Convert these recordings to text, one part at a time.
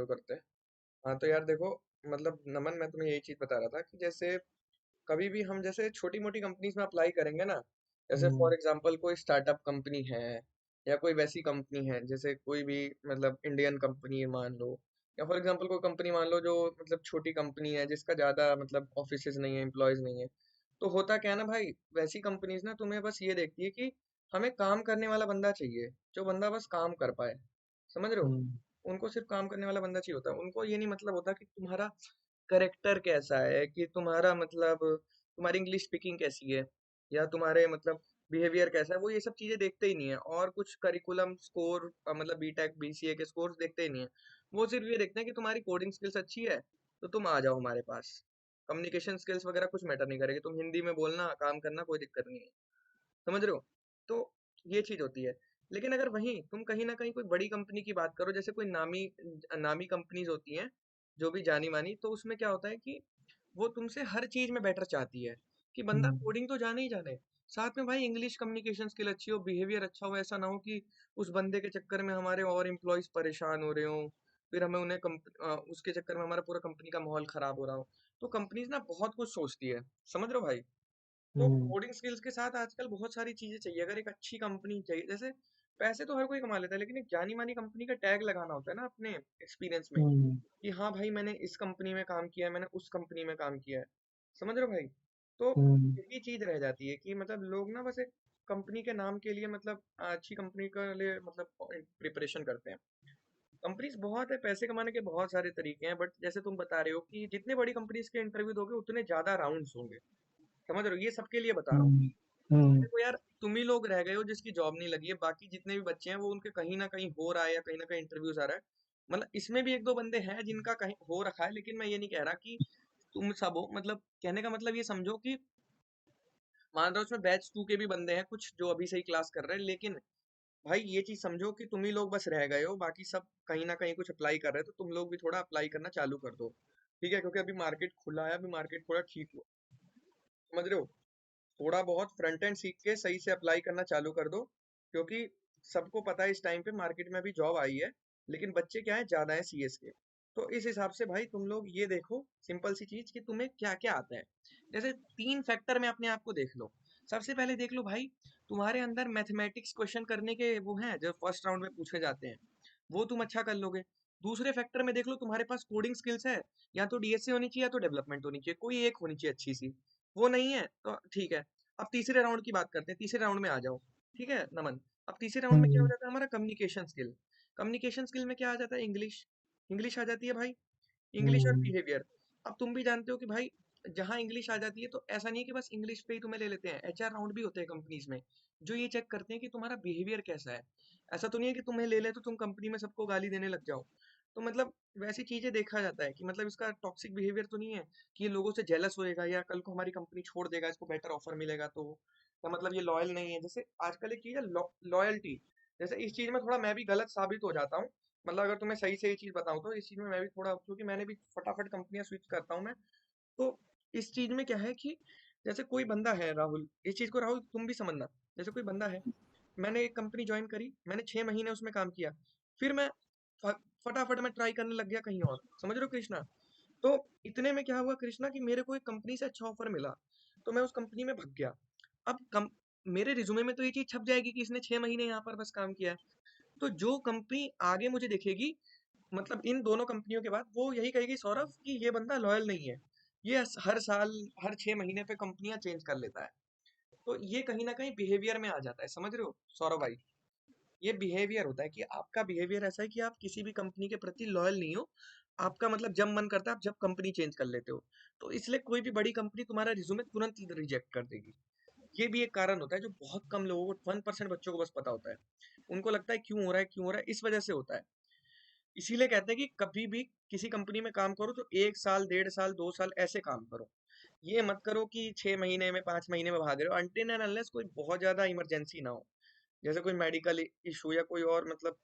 चालू करते हैं। हाँ तो यार देखो, मतलब नमन, मैं तुम्हें यही चीज बता रहा था कि जैसे कभी भी हम जैसे छोटी मोटी कंपनीज में अप्लाई करेंगे ना, जैसे हम्म। फॉर एग्जांपल कोई स्टार्टअप कंपनी है या कोई वैसी कंपनी है, जैसे कोई भी मतलब इंडियन कंपनी मान लो, या फॉर एग्जांपल कोई कंपनी मान लो जो मतलब छोटी कंपनी है जिसका ज्यादा मतलब ऑफिसेज नहीं है, एम्प्लॉयज नहीं है। तो होता क्या है ना भाई, वैसी कंपनीज ना तुम्हें बस ये देखती है कि हमें काम करने वाला बंदा चाहिए, जो बंदा बस काम कर पाए। समझ रहे हो? हम्म। उनको सिर्फ काम करने वाला बंदा चाहिए होता है, उनको ये नहीं मतलब होता कि तुम्हारा करेक्टर कैसा है, कि तुम्हारा मतलब तुम्हारी इंग्लिश स्पीकिंग कैसी है, या तुम्हारे मतलब बिहेवियर कैसा है। वो ये सब चीजें देखते ही नहीं है, और कुछ करिकुलम स्कोर मतलब बीटेक बीसीए के स्कोर्स देखते ही नहीं है। वो सिर्फ ये देखते हैं कि तुम्हारी कोडिंग स्किल्स अच्छी है तो तुम आ जाओ हमारे पास। कम्युनिकेशन स्किल्स वगैरह कुछ मैटर नहीं करेगी, तुम हिंदी में बोलना, काम करना, कोई दिक्कत नहीं है। समझ रहे हो? तो ये चीज होती है। लेकिन अगर वहीं तुम कहीं ना कहीं कोई बड़ी कंपनी की बात करो, जैसे कोई नामी नामी कंपनीज होती हैं, जो भी जानी मानी, तो उसमें क्या होता है कि वो तुमसे हर चीज में बेटर चाहती है, कि बंदा हम्म। कोडिंग तो जाने ही जाने, साथ में भाई इंग्लिश कम्युनिकेशन स्किल अच्छी हो, बिहेवियर अच्छा हो। ऐसा ना हो कि उस बंदे के चक्कर में हमारे और एम्प्लॉयज परेशान हो रहे हो, फिर हमें उसके चक्कर में हमारा पूरा कंपनी का माहौल खराब हो रहा हो। तो कंपनीज ना बहुत कुछ सोचती है। समझ रहे हो भाई? तो हम्म। कोडिंग स्किल्स के साथ आजकल बहुत सारी चीजें चाहिए। अगर एक अच्छी कंपनी चाहिए, जैसे पैसे तो हर कोई कमा लेता है, लेकिन एक जानी मानी कंपनी का टैग लगाना होता है ना अपने एक्सपीरियंस में, हम्म। कि हाँ भाई मैंने इस कंपनी में काम किया है, मैंने उस कंपनी में काम किया है। समझ रहे हो भाई? तो हम्म। यही चीज रह जाती है कि मतलब लोग ना बस एक कंपनी के नाम के लिए मतलब अच्छी कंपनी के लिए मतलब प्रिपरेशन करते हैं। कंपनीज बहुत है, पैसे कमाने के बहुत सारे तरीके हैं, बट जैसे तुम बता रहे हो कि जितने बड़ी कंपनीज के इंटरव्यू दोगे उतने ज्यादा राउंड्स होंगे। समझ रहे हो? ये सबके लिए बता रहा हूँ। हम्म। हम्म। देखो यार, तुम ही लोग रह गए हो जिसकी जॉब नहीं लगी है, बाकी जितने भी बच्चे हैं वो उनके कहीं ना कहीं हो रहा है, या कहीं ना कहीं इंटरव्यूज आ रहा है। मतलब इसमें भी एक दो बंदे हैं जिनका कहीं हो रखा है, लेकिन मैं ये नहीं कह रहा कि तुम सब हो। मतलब कहने का मतलब ये समझो कि मान लो उसमें बैच टू के भी बंदे हैं कुछ जो अभी सही क्लास कर रहे हैं, लेकिन भाई ये चीज समझो कि तुम ही लोग बस रह गए हो, बाकी सब कहीं ना कहीं कुछ अप्लाई कर रहे हैं, तो तुम लोग भी थोड़ा अप्लाई करना चालू कर दो। ठीक है? क्योंकि अभी मार्केट खुला है, अभी मार्केट थोड़ा ठीक हुआ। समझ रहे हो? थोड़ा बहुत फ्रंट एंड सीख के सही से अप्लाई करना चालू कर दो, क्योंकि सबको पता है इस टाइम पे मार्केट में अभी जॉब आई है, लेकिन बच्चे क्या है, ज्यादा है सीएस के। तो इस हिसाब से भाई तुम लोग ये देखो सिंपल सी चीज, कि तुम्हें क्या क्या आता है। जैसे तीन फैक्टर में अपने आप को देख लो। सबसे पहले देख लो भाई, तुम्हारे अंदर मैथमेटिक्स क्वेश्चन करने के वो हैं जो फर्स्ट राउंड में पूछे जाते हैं, वो तुम अच्छा कर लोगे। दूसरे फैक्टर में देख लो, तुम्हारे पास कोडिंग स्किल्स है, या तो डीएसए होनी चाहिए या तो डेवलपमेंट होनी चाहिए, कोई एक होनी चाहिए अच्छी सी। वो नहीं है तो ठीक है। अब तीसरे राउंड की बात करते हैं, तीसरे राउंड में आ जाओ। ठीक है नमन? अब तीसरे राउंड में क्या हो हम्म। जाता है, हमारा कम्युनिकेशन स्किल। कम्युनिकेशन स्किल में क्या आ जाता है, इंग्लिश। इंग्लिश आ जाती है भाई, इंग्लिश और हम्म। बिहेवियर। अब तुम भी जानते हो कि भाई जहाँ इंग्लिश आ जाती है, तो ऐसा नहीं है कि बस इंग्लिश पे ही तुम्हें ले लेते हैं, एचआर राउंड भी होते हैं कंपनीज में, जो ये चेक करते हैं कि तुम्हारा बिहेवियर कैसा है। ऐसा तो नहीं है कि तुम्हें ले ले तो तुम कंपनी में सबको गाली देने लग जाओ। तो मतलब वैसी चीजें देखा जाता है कि मतलब इसका टॉक्सिक बिहेवियर तो नहीं है, कि ये लोगों से जेलस होएगा या कल को हमारी कंपनी छोड़ देगा, इसको बेटर ऑफर मिलेगा तो, या मतलब ये लॉयल नहीं है। जैसे आजकल एक चीज है लॉयल्टी। जैसे इस चीज में थोड़ा मैं भी गलत साबित हो जाता हूँ। मतलब अगर तुम्हें सही से ये चीज बताऊं तो इस चीज में मैं भी थोड़ा, क्योंकि मैंने भी फटाफट कंपनियां स्विच करता हूँ मैं। तो इस चीज में क्या है कि जैसे कोई बंदा है राहुल, इस चीज को राहुल तुम भी समझना। जैसे कोई बंदा है, मैंने एक कंपनी ज्वाइन करी, मैंने 6 महीने उसमें काम किया, फिर मैं फ- फटाफट मैं ट्राई करने लग गया कहीं और। समझ रहे हो कृष्णा? तो इतने में क्या हुआ कृष्णा, कि मेरे को एक कंपनी से अच्छा ऑफर मिला, तो मैं उस कंपनी में भाग गया। अब मेरे रिज्यूमे में तो ये चीज छप जाएगी कि इसने 6 महीने यहाँ पर बस काम किया है। तो जो कंपनी आगे मुझे देखेगी, मतलब इन दोनों कंपनियों के बाद, वो यही कहेगी सौरभ कि ये बंदा लॉयल नहीं है, ये हर साल हर 6 महीने पे कंपनियां चेंज कर लेता है। तो ये कहीं ना कहीं बिहेवियर में आ जाता है। समझ रहे हो सौरभ भाई? ये बिहेवियर होता है कि आपका बिहेवियर ऐसा है कि आप किसी भी कंपनी के प्रति लॉयल नहीं हो। आपका मतलब जब मन करता है आप जब कंपनी चेंज कर लेते हो। तो इसलिए कोई भी बड़ी कंपनी तुम्हारा रिज्यूमे तुरंत रिजेक्ट कर देगी। ये भी एक कारण होता है जो बहुत कम लोगों को, 1% बच्चों को बस पता होता है। उनको लगता है क्यों हो रहा है, क्यों हो रहा है, इस वजह से होता है। इसीलिए कहते हैं कि कभी भी किसी कंपनी में काम करो तो 1 साल, 1.5 साल, 2 साल ऐसे काम करो। ये मत करो कि 6 महीने में, 5 महीने में भाग रहे हो, अनटिल एंड अनलेस कोई बहुत ज्यादा इमरजेंसी ना हो। जैसे कोई मेडिकल इशू या कोई और मतलब,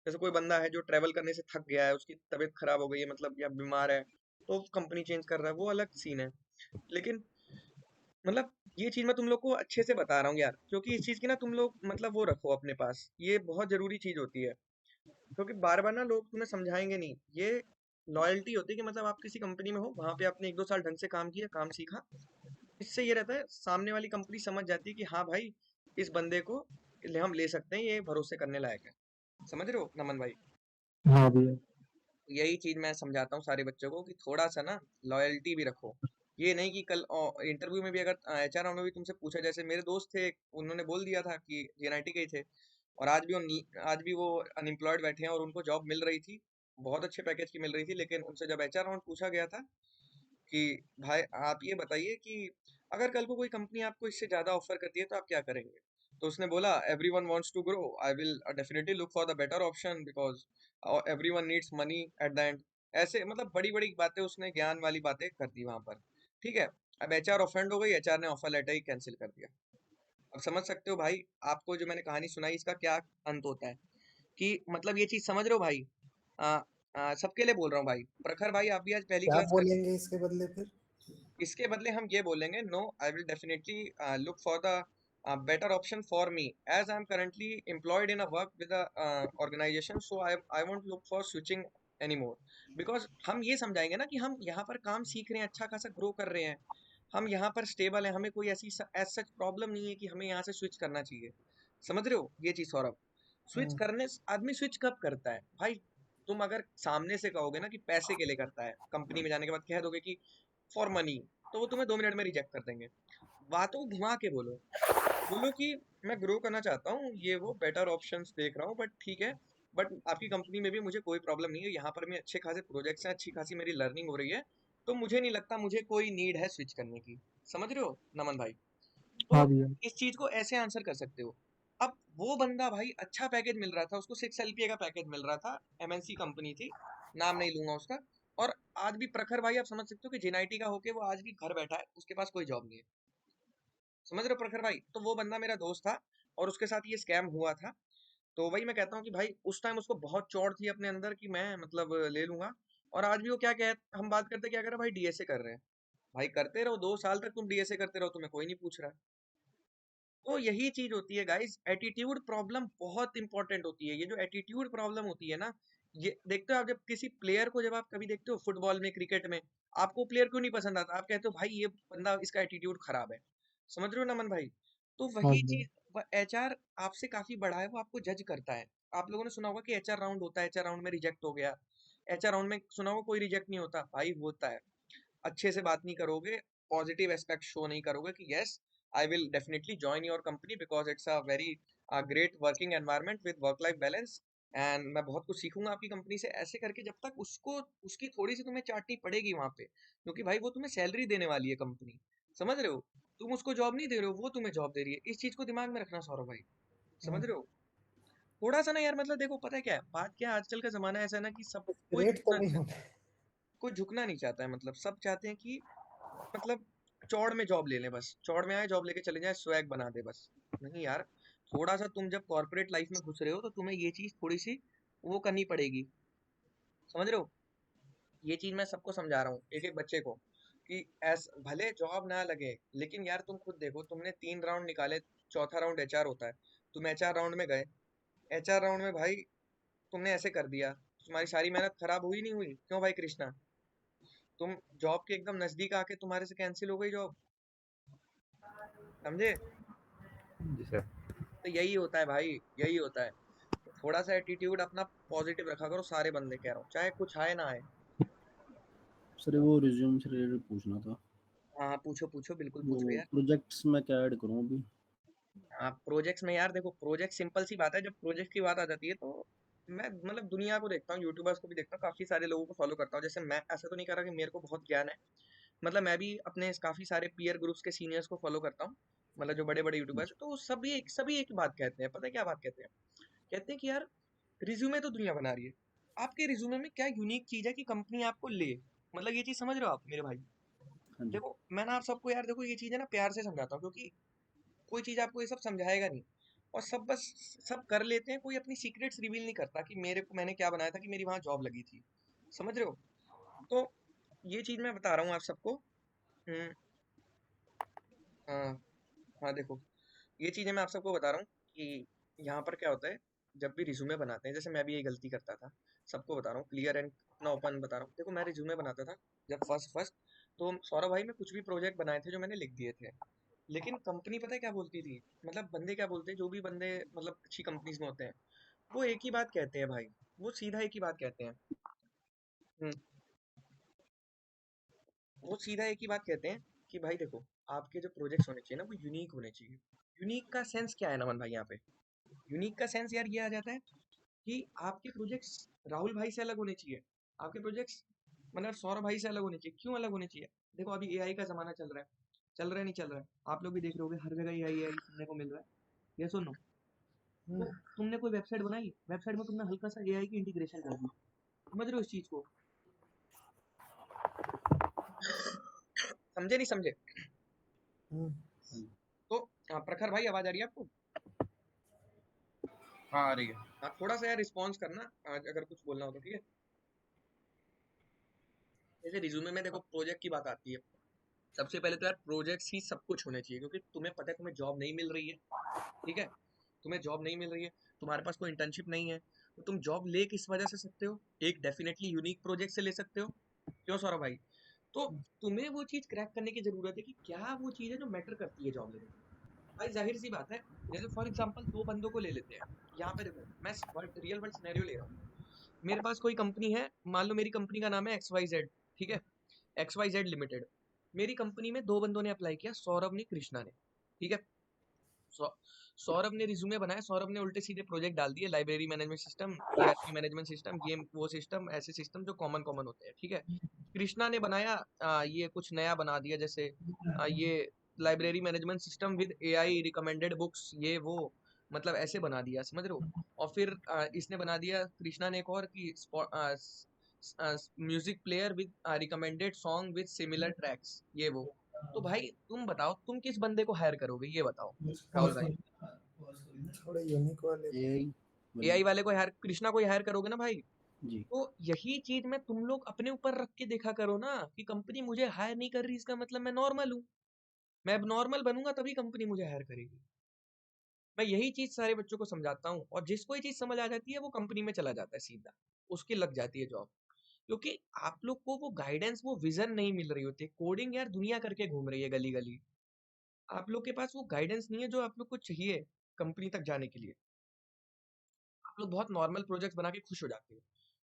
जैसे कोई बंदा है जो ट्रेवल करने से थक गया है, उसकी तबीयत खराब हो गई है मतलब, या बीमार है, तो कंपनी चेंज कर रहा है, वो अलग सीन है। लेकिन मतलब ये चीज मैं तुम लोग को अच्छे से बता रहा हूँ यार, क्योंकि इस चीज की ना तुम लोग मतलब वो रखो अपने पास, ये बहुत जरूरी चीज होती है। क्योंकि बार बार ना लोग तुम्हें समझाएंगे नहीं। ये लॉयल्टी होती है कि मतलब आप किसी कंपनी में हो, वहां पे आपने 1-2 साल ढंग से काम किया, काम सीखा। इससे ये रहता है, सामने वाली कंपनी समझ जाती है कि हाँ भाई, इस बंदे को हम ले सकते हैं, ये भरोसे करने लायक है। समझ रहे हो नमन भाई? हाँ भैया। यही चीज मैं समझाता हूँ सारे बच्चों को कि थोड़ा सा ना लॉयल्टी भी रखो। ये नहीं कि कल इंटरव्यू में भी अगर एचआर ने भी तुमसे पूछा, जैसे मेरे दोस्त थे, उन्होंने बोल दिया था कि जेएनआईटी के ही थे, और आज भी वो अनएम्प्लॉयड बैठे हैं और उनको जॉब मिल रही थी, बहुत अच्छे पैकेज की मिल रही थी। लेकिन उनसे जब एचआर राउंड पूछा गया था कि भाई आप ये बताइए कि अगर कल को कोई कंपनी आपको इससे ज्यादा ऑफर करती है तो आप क्या करेंगे? तो उसने बोला, everyone wants to grow, I will definitely look for the better option because everyone needs money at the end. ऐसे मतलब बड़ी बड़ी बातें, उसने ज्ञान वाली बातें कर दी वहां पर। ठीक है, अब एचआर ऑफेंड हो गई, एचआर ने ऑफर लेटर ही कैंसिल कर दिया। अब समझ सकते हो भाई, आपको जो मैंने कहानी सुनाई इसका क्या अंत होता है, कि मतलब ये चीज समझ रहे हो भाई? आ, सबके लिए बोल रहा हूँ भाई, प्रखर भाई आप भी आज पहली क्या क्लास कर। बोलेंगे इसके बदले फिर? इसके बदले हम ये बोलेंगे, no, I will definitely look for the better option for me, as I am currently employed in a work with organization, so I won't look for switching any more. Because हम ये समझाएंगे ना कि हम यहाँ पर काम सीख रहे हैं, अच्छा खासा ग्रो कर रहे हैं, हम यहाँ पर स्टेबल हैं, हमें कोई ऐसी एज सच प्रॉब्लम नहीं है कि हमें यहाँ से स्विच करना चाहिए। समझ रहे हो ये चीज सौरभ? स्विच हम्म। करने आदमी स्विच कब करता है भाई? तुम अगर सामने से कहोगे ना कि पैसे के लिए करता है, कंपनी में जाने के बाद कह दोगे कि फॉर मनी, तो वो तुम्हें 2 मिनट में रिजेक्ट कर देंगे। बातों को घुमा के बोलो, बोलो कि मैं ग्रो करना चाहता हूँ, ये वो बेटर ऑप्शंस देख रहा हूँ, बट ठीक है, बट आपकी कंपनी में भी मुझे कोई प्रॉब्लम नहीं है, यहाँ पर मैं अच्छे खासे प्रोजेक्ट्स हैं, अच्छी खासी मेरी लर्निंग हो रही है, तो मुझे नहीं लगता मुझे कोई नीड है स्विच करने की। समझ रहे हो नमन भाई? तो हाँ भैया। इस चीज को ऐसे आंसर कर सकते हो। अब वो बंदा भाई अच्छा पैकेज मिल रहा था उसको, 6 LPA का पैकेज मिल रहा था, एमएनसी कंपनी थी, नाम नहीं लूंगा उसका। और आज भी प्रखर भाई आप समझ सकते हो कि जेनआईटी का होके वो आज भी घर बैठा है, उसके पास कोई जॉब नहीं है। समझ रहे हो प्रखर भाई? तो वो बंदा मेरा दोस्त था और उसके साथ ये स्कैम हुआ था। तो वही मैं कहता हूँ कि भाई उस टाइम उसको बहुत चौड़ थी अपने अंदर कि मैं मतलब ले लूंगा। और आज भी वो क्या कह हम बात करते क्या कर रहे हैं भाई, डीएसए कर रहे हैं। भाई करते रहो, 2 साल तक तुम डीएसए करते रहो, तुम्हें कोई नहीं पूछ रहा। तो यही चीज होती है गाइस, एटीट्यूड प्रॉब्लम बहुत इंपॉर्टेंट होती है। ये जो एटीट्यूड प्रॉब्लम होती है ना, ये देखते हो आप जब किसी प्लेयर को, जब आप कभी देखते हो फुटबॉल में, क्रिकेट में, आपको प्लेयर क्यों नहीं पसंद आता? आप कहते हो भाई ये बंदा, इसका एटीट्यूड खराब है। समझ रहे हो नमन भाई? तो हाँ वही भैया। चीज एचआर आपसे काफी बड़ा है, वो आपको जज करता है। आप लोगों ने सुना होगा कि एचआर राउंड होता है, एचआर राउंड में रिजेक्ट हो गया। एचआर राउंड में सुना होगा कोई रिजेक्ट नहीं होता भाई, होता है। अच्छे से बात नहीं करोगे, पॉजिटिव एस्पेक्ट शो नहीं करोगे कि yes I will definitely join your company because it's a very great working environment with work life balance, and मैं बहुत कुछ सीखूंगा आपकी कंपनी से, ऐसे करके जब तक उसको उसकी थोड़ी सी तुम्हें चाटनी पड़ेगी वहां पे, क्योंकि भाई वो तुम्हें सैलरी देने वाली है कंपनी। समझ रहे हो? तुम उसको जॉब नहीं दे रहे हो, वो तुम्हें जॉब दे रही है। इस चीज को दिमाग में रखना सौरभ भाई। समझ रहे हो? थोड़ा सा ना यार, मतलब देखो पता है क्या है बात, क्या है, आजकल का जमाना ऐसा है ना कि सब कोई रेट तो झुकना नहीं नहीं चाहता। होता। कोई झुकना नहीं चाहता है, मतलब सब चाहते हैं कि मतलब चौड़ में जॉब ले लें, बस चौड़ में आए जॉब लेके चले जाए, स्वैग बना दे बस। नहीं यार, थोड़ा सा तुम जब कॉर्पोरेट लाइफ में घुस रहे हो तो तुम्हें ये चीज थोड़ी सी वो करनी पड़ेगी। समझ रहे हो? ये चीज मैं सबको समझा रहा हूँ, एक एक बच्चे को, कि ऐसा भले जॉब ना लगे, लेकिन यार तुम खुद देखो, तुमने 3 राउंड निकाले, चौथा राउंड एचआर होता है, तुम एचआर राउंड में गए, एचआर राउंड में भाई तुमने ऐसे कर दिया, तुम्हारी सारी मेहनत खराब हुई नहीं हुई? क्यों भाई कृष्णा? तुम जॉब के एकदम नजदीक आके तुम्हारे से कैंसिल हो गई जॉब। समझे? जी सर। तो यही होता है भाई, यही होता है। तो थोड़ा सा एटीट्यूड अपना पॉजिटिव रखा करो, सारे बंदे कह रहा हूँ, चाहे कुछ आए ना आए। सर वो रिज्यूम से रिलेटेड पूछना था। हाँ पूछो पूछो, बिल्कुल वो पूछो यार। प्रोजेक्ट्स में क्या ऐड करूँ अभी? हाँ प्रोजेक्ट्स में यार देखो, प्रोजेक्ट सिंपल सी बात है, जब प्रोजेक्ट की बात आ जाती है तो मैं मतलब दुनिया को देखता हूँ, यूट्यूबर्स को भी देखता हूँ, काफी सारे लोगों को फॉलो करता हूँ। जैसे मैं ऐसा तो नहीं कर रहा कि मेरे को बहुत ज्ञान है, मतलब मैं भी अपने काफी सारे पीयर ग्रुप्स के सीनियर्स को फॉलो करता हूँ, मतलब जो बड़े बड़े यूट्यूबर्स, तो सभी एक बात कहते हैं, पता है क्या बात कहते हैं? कहते हैं कि यार रिज्यूमे तो दुनिया बना रही है, आपके रिज्यूमे में क्या यूनिक चीज है कि कंपनी आपको ले? मतलब ये चीज समझ रहे हो आप मेरे भाई? हाँ जी। देखो मैं ना आप सबको यार, देखो ये चीज है ना, प्यार से समझाता हूँ, क्योंकि कोई चीज आपको ये सब समझाएगा नहीं, और सब बस सब कर लेते हैं, कोई अपनी सीक्रेट्स रिवील नहीं करता कि मेरे को मैंने क्या बनाया था कि मेरी वहां जॉब लगी थी। समझ रहे हो? तो ये चीज मैं बता रहा हूँ आप सबको। हम्म, हाँ, हाँ देखो, ये चीजें मैं आप सबको बता रहा हूँ कि यहाँ पर क्या होता है जब भी रिज्यूमे बनाते हैं, जैसे मैं भी यही गलती करता था, सबको बता रहा हूँ क्लियर एंड अपना ओपन बता रहा हूँ। देखो मैं रिज्यूमे बनाता था जब फर्स्ट फर्स्ट, तो सौरभ भाई मैं कुछ भी प्रोजेक्ट बनाए थे जो मैंने लिख दिए थे, लेकिन कंपनी पता है क्या बोलती थी, मतलब बंदे क्या बोलते हैं, जो भी बंदे मतलब अच्छी कंपनीज में होते हैं, वो एक ही बात कहते हैं भाई, वो सीधा एक ही बात कहते हैं। हम्म, वो सीधा एक ही बात कहते हैं कि भाई देखो, आपके जो प्रोजेक्ट्स होने चाहिए ना, वो यूनिक होने चाहिए। यूनिक का सेंस क्या है नमन भाई यहाँ पे? यूनिक का सेंस यार ये आ जाता है कि आपके प्रोजेक्ट्स राहुल भाई से अलग होने चाहिए। आपके प्रोजेक्ट्स मतलब सौरभ भाई से अलग होने चाहिए। क्यों अलग होने चाहिए? देखो अभी एआई का जमाना चल रहा है, चल रहा है नहीं चल रहा है, आप लोग भी देख रहे होगे, हर जगह एआई एआई सुनने को मिल रहा है, ये सुनो। तो तुमने कोई वेबसाइट बनाई, वेबसाइट में तुमने हल्का सा एआई की इंटीग्रेशन कर दी, समझ रहे हो इस चीज को? समझे नहीं समझे? तो प्रखर भाई आवाज आ रही है आपको? हाँ आ रही है। हाँ थोड़ा सा यार रिस्पॉन्स करना अगर कुछ बोलना हो तो, ठीक है? जैसे रिज्यूमे में देखो प्रोजेक्ट की बात आती है, सबसे पहले तो यार प्रोजेक्ट्स ही सब कुछ होने चाहिए, क्योंकि तुम्हें पता है तुम्हें जॉब नहीं मिल रही है, ठीक है? तुम्हें जॉब नहीं मिल रही है, तुम्हारे पास कोई इंटर्नशिप नहीं है, तो तुम जॉब ले किस वजह से सकते हो? एक डेफिनेटली यूनिक प्रोजेक्ट से ले सकते हो। क्यों सौरभ भाई? तो तुम्हें वो चीज क्रैक करने की जरूरत है कि क्या वो चीज है जो मैटर करती है जॉब लेने में। भाई जाहिर सी बात है, जैसे फॉर एग्जांपल दो बंदों को ले लेते हैं, यहाँ पे देखो मैं रियल वर्ल्ड सिनेरियो ले रहा हूँ। मेरे पास कोई कंपनी है, मान लो मेरी कंपनी का नाम है एक्स वाई जेड, ठीक है? X Y Z limited. मेरी कंपनी में दो बंदों ने अप्लाई किया, सौरभ ने कृष्णा ने, ठीक है? सौ- सौरभ ने रिज्यूमे बनाया, सौरभ ने उल्टे सीधे प्रोजेक्ट डाल दिए, library management system, ERP management system, ये वो सिस्टम, ऐसे सिस्टम जो कॉमन कॉमन होते हैं, ठीक है? कृष्णा ने बनाया ये कुछ नया बना दिया, जैसे ये library management system with AI recommended books, ये वो, मतलब ऐसे बना दिया, समझ रहे हो? और फिर इसने बना दिया कृष्णा ने एक और कि music player with recommended song with similar tracks, ये वो। तो भाई तुम बताओ, तुम किस बंदे को हायर करोगे, ये बताओ राहुल भाई? थोड़े यूनिक वाले एआई एआई वाले को हायर, कृष्णा को हायर करोगे ना भाई? जी। तो यही चीज में तुम लोग अपने ऊपर रख के देखा करो ना, कि कंपनी मुझे हायर नहीं कर रही, इसका मतलब मैं नॉर्मल हूँ। मैं अब नॉर्मल बनूंगा तभी कंपनी मुझे हायर करेगी। मैं यही चीज सारे बच्चों को समझाता हूँ, और जिसको ये चीज समझ आ जाती है वो कंपनी में चला जाता है सीधा, उसकी लग जाती है जॉब। क्योंकि आप लोग को वो गाइडेंस, वो विजन नहीं मिल रही होती। कोडिंग यार दुनिया करके घूम रही है गली गली, आप लोग के पास वो गाइडेंस नहीं है जो आप लोग को चाहिए कंपनी तक जाने के लिए। आप लोग बहुत नॉर्मल प्रोजेक्ट्स बना के खुश हो जाते हो,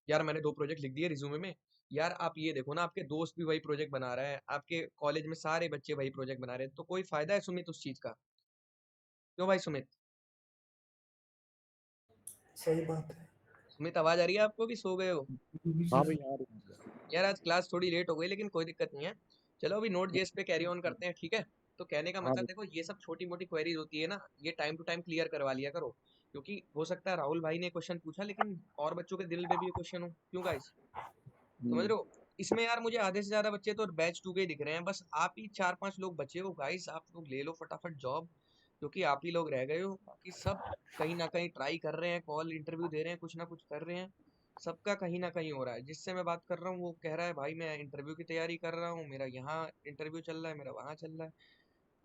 यार मैंने दो प्रोजेक्ट लिख दिए रिज्यूमे में। यार आप ये देखो ना, आपके दोस्त भी वही प्रोजेक्ट बना रहा है, आपके कॉलेज में सारे बच्चे वही प्रोजेक्ट बना रहे हैं, तो कोई फायदा है सुमित उस चीज का? क्यों भाई सुमित? सही बात है। सुमित आवाज आ रही है आपको कि सो गए हो? हाँ भाई आ रही है। यार आज क्लास थोड़ी लेट हो गई, लेकिन कोई दिक्कत नहीं है। चलो अभी नोट जेएस पे कैरी ऑन करते हैं, ठीक है? तो कहने का हाँ मतलब भाई। देखो, ये सब छोटी मोटी क्वेरीज होती है ना, ये टाइम टू टाइम क्लियर करवा लिया करो, क्योंकि हो सकता है राहुल भाई ने क्वेश्चन पूछा लेकिन और बच्चों के दिल में भी ये क्वेश्चन हो। क्यों गाइस? समझ रहे हो? इसमें यार मुझे आधे से ज्यादा बच्चे तो बैच 2 के ही दिख रहे हैं, बस आप ही 4-5 लोग बचे हो गाइस, आप लोग ले लो फटाफट जॉब, क्योंकि आप ही लोग रह गए हो, बाकी सब कहीं ना कहीं ट्राई कर रहे हैं, कॉल इंटरव्यू दे रहे हैं, कुछ ना कुछ कर रहे हैं। सबका कहीं ना कहीं हो रहा है। जिससे मैं बात कर रहा हूँ वो कह रहा है भाई मैं इंटरव्यू की तैयारी कर रहा हूँ, मेरा यहाँ इंटरव्यू चल रहा है, मेरा वहाँ चल रहा है।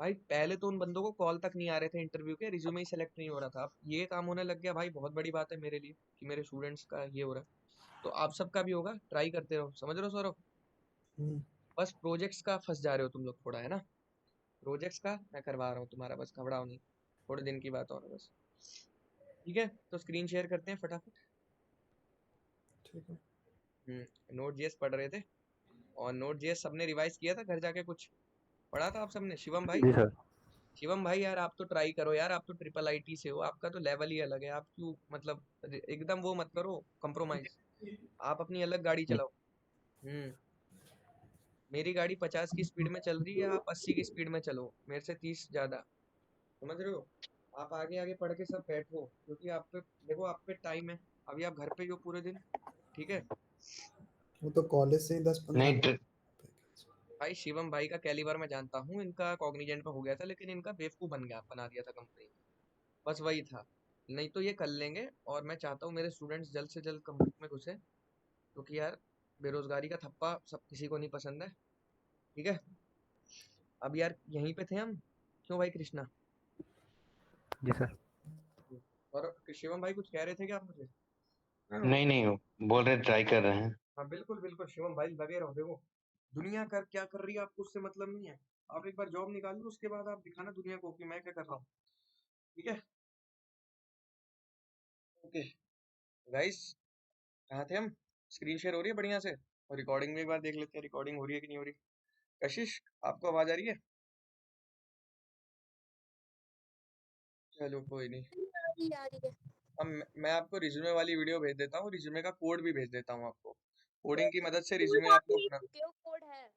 भाई पहले तो उन बंदों को कॉल तक नहीं आ रहे थे इंटरव्यू के, रिज्यूमे ही सेलेक्ट नहीं हो रहा था, अब ये काम होने लग गया भाई, बहुत बड़ी बात है मेरे लिए कि मेरे स्टूडेंट्स का ये हो रहा है। तो आप सबका भी होगा, ट्राई करते रहो, समझ रहे हो सौरभ? हम्म, बस प्रोजेक्ट्स का फंस जा रहे हो तुम लोग थोड़ा, है ना? प्रोजेक्ट्स का मैं करवा रहा हूँ तुम्हारा, बस घबराओ नहीं, थोड़े दिन की बात और है बस। ठीक है, तो स्क्रीन शेयर करते हैं फटाफट। ठीक है। नोट जेएस पढ़ रहे थे, और नोट जेएस सबने रिवाइज किया था घर जाके, कुछ पढ़ा था आप सबने? शिवम भाई, जी सर। शिवम भाई यार आप तो ट्राई करो यार, आप तो ट्रिपल आईटी से हो, आपका तो लेवल ही अलग है, आप क्यों मतलब एकदम वो मत करो कॉम्प्रोमाइज, आप अपनी अलग गाड़ी चलाओ। हम्म मेरी गाड़ी 50 की स्पीड में चल रही है, आप 80 की स्पीड में चलो, मेरे से 30 ज्यादा, समझ रहे हो? आप आगे आगे पढ़ के सब बैठो, क्योंकि आप पे देखो, आप पे टाइम है, अभी आप घर पे ही हो पूरे दिन, ठीक है? वो तो कॉलेज से ही 10-15 नहीं भाई शिवम भाई का कैलिबर मैं जानता हूँ, इनका कॉग्निजेंट पे हो गया था, लेकिन इनका बेवकूफ बना दिया था कंपनी ने, बस वही था। नहीं तो ये कर लेंगे, और मैं चाहता हूँ मेरे स्टूडेंट्स जल्द से जल्द कंपनी में घुसे, क्योंकि यार बेरोजगारी का थप्पा सब किसी को नहीं पसंद है, ठीक है? अब यार यहीं पे थे हम, क्यों भाई कृष्णा? जी सर। और शिवम भाई कुछ कह रहे थे क्या आप मुझे? नहीं नहीं, बोल रहे ट्राई कर रहे हैं। हाँ बिल्कुल बिल्कुल शिवम भाई, लगे रहो। देखो दुनिया कर क्या कर रही है आपको उससे मतलब नहीं है। आप एक बार जॉब निकाल लो, उसके बाद आप दिखाना दुनिया को कि मैं क्या कर रहा हूँ। ठीक है, ओके गाइस, कहाँ थे हम? स्क्रीन शेयर हो रही है बढ़िया से, और रिकॉर्डिंग में एक बार देख लेते हैं रिकॉर्डिंग हो रही है कि नहीं हो रही। कशिश, आपको आवाज आ रही है? चलो कोई नहीं। आ रही है। अब मैं आपको रिज्यूमे वाली वीडियो भेज देता हूँ, रिज्यूमे का कोड भी भेज देता हूँ आपको। कोडिंग की मदद से कोड रिज्यूमे आप आपको भेज अपना। चुके हो, कोड है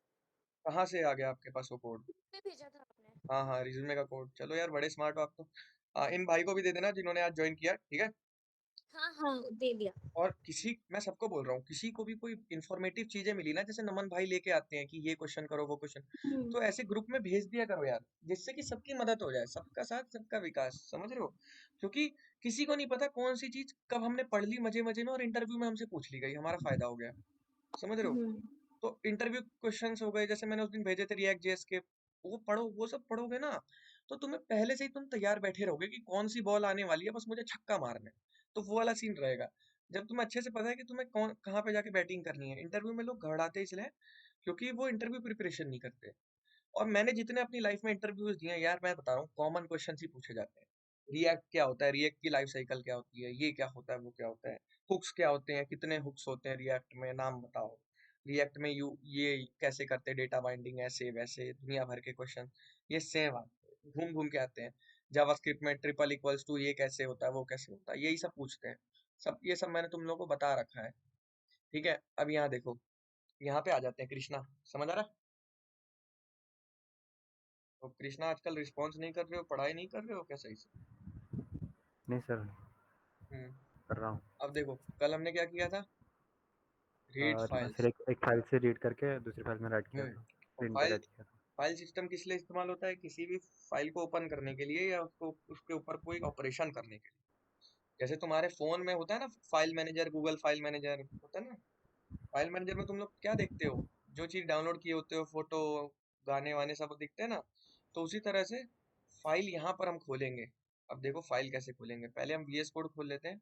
कहाँ से आ गया आपके पास वो कोड? पे भेजा था आपने। हाँ हाँ, रिज्यूमे का कोड। चलो यार, बड़े स्मार्ट हो आप तो। इन भाई को भी दे देना जिन्होंने आज ज्वाइन किया, ठीक है? हाँ हाँ दे दिया। और किसी, मैं सबको बोल रहा हूँ, किसी को भी कोई इन्फॉर्मेटिव चीजें मिली ना, जैसे नमन भाई लेके आते हैं कि ये क्वेश्चन करो वो क्वेश्चन, तो ऐसे ग्रुप में भेज दिया करो यार, जिससे कि सबकी मदद हो जाए। सबका साथ सबका विकास, समझ रहे हो? क्योंकि किसी को नहीं पता कौन सी चीज कब हमने पढ़ ली मजे मजे में और इंटरव्यू में हमसे पूछ ली गई, हमारा फायदा हो गया। समझ रहे हो? तो इंटरव्यू क्वेश्चंस हो गए, जैसे मैंने उस दिन भेजे थे रिएक्ट जेएस के, वो पढ़ो, वो सब पढ़ोगे ना, तो तुम्हें पहले से ही तुम तैयार बैठे रहोगे कि कौन सी बॉल आने वाली है, बस मुझे छक्का मारना है। तो वो वाला सीन रहेगा। जब तुम्हें अच्छे से पता है कि तुम्हें कौन कहाँ पे जाके बैटिंग करनी है। इंटरव्यू में लोग घबराते इसलिए हैं, क्योंकि वो इंटरव्यू प्रिपरेशन नहीं करते। और मैंने जितने अपनी लाइफ में इंटरव्यूज दिए हैं यार, मैं बता रहा हूँ, कॉमन क्वेश्चन ही पूछे जाते हैं। रिएक्ट क्या होता है, रिएक्ट की लाइफ साइकिल क्या होती है, ये क्या होता है, वो क्या होता है, हुक्स क्या होते हैं, कितने हुक्स होते हैं रिएक्ट में, नाम बताओ। रिएक्ट में यू ये कैसे करते हैं, डेटा बाइंडिंग, ऐसे वैसे दुनिया भर के क्वेश्चन ये सेम आते हैं, घूम घूम के आते हैं। जावास्क्रिप्ट में ट्रिपल इक्वल्स टू ये कैसे होता है, वो कैसे होता है, यही सब पूछते हैं। सब ये सब मैंने तुम लोगों को बता रखा है। ठीक है, अब यहाँ देखो, यहाँ पे आ जाते हैं कृष्णा। समझ आ रहा? तो कृष्णा आजकल रिस्पॉन्स नहीं कर रहे हो, पढ़ाई नहीं कर रहे हो क्या सही से? नहीं सर, हम्म। कर रहा हूँ। अब देखो, कल हमने क्या किया था? Read sir files. एक फाइल से रीड करके दूसरी फाइल में राइट किया था, और प्रिंट पे फाइल राइट किया था। फाइल सिस्टम किस लिए इस्तेमाल होता है? किसी भी फाइल को ओपन करने के लिए, या उसको उसके ऊपर कोई ऑपरेशन करने के लिए। जैसे तुम्हारे फोन में होता है ना file manager, Google file manager होता है ना। फाइल मैनेजर में तुम लोग क्या देखते हो? जो चीज डाउनलोड किए होते हो, फोटो, गाने वाने सब दिखते हैं ना। तो उसी तरह से फाइल यहाँ पर हम खोलेंगे। अब देखो फाइल कैसे खोलेंगे, पहले हम VS कोड खोल लेते हैं।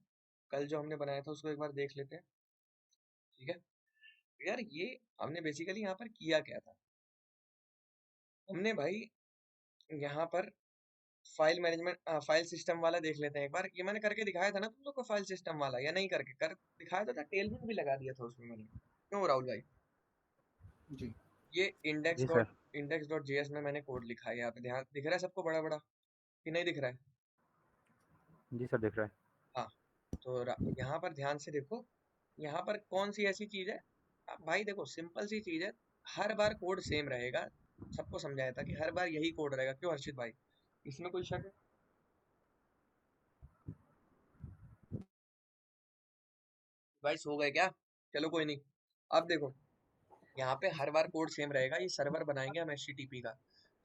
कल जो हमने बनाया था उसको एक बार देख लेते हैं। ठीक है, तो यार ये हमने बेसिकली यहाँ पर किया क्या था? हमने भाई यहाँ पर फाइल मैनेजमेंट, फाइल सिस्टम वाला देख लेते हैं एक बार। ये मैंने करके दिखाया था ना तुम लोग को, फाइल सिस्टम वाला, या नहीं करके कर दिखाया था? टेलनेट भी लगा दिया था उसमें मैंने, क्यों राहुल भाई? जी ये जी सर। इंडेक्स डॉट जेएस में मैंने कोड लिखा है। यहाँ पे ध्यान दिख रहा है सबको बड़ा बड़ा कि नहीं दिख रहा है? जी सर, दिख रहा है। हाँ, तो यहाँ पर ध्यान से देखो, यहाँ पर कौन सी ऐसी चीज है। अब भाई देखो, सिंपल सी चीज है, हर बार कोड सेम रहेगा। सबको समझाया था कि हर बार यही कोड रहेगा, क्यों हर्षित भाई? इसमें कोई शक है? भाई सो गए क्या? चलो कोई नहीं। अब देखो, यहाँ पे हर बार कोड सेम रहेगा। ये सर्वर बनाएंगे हम HTTP का,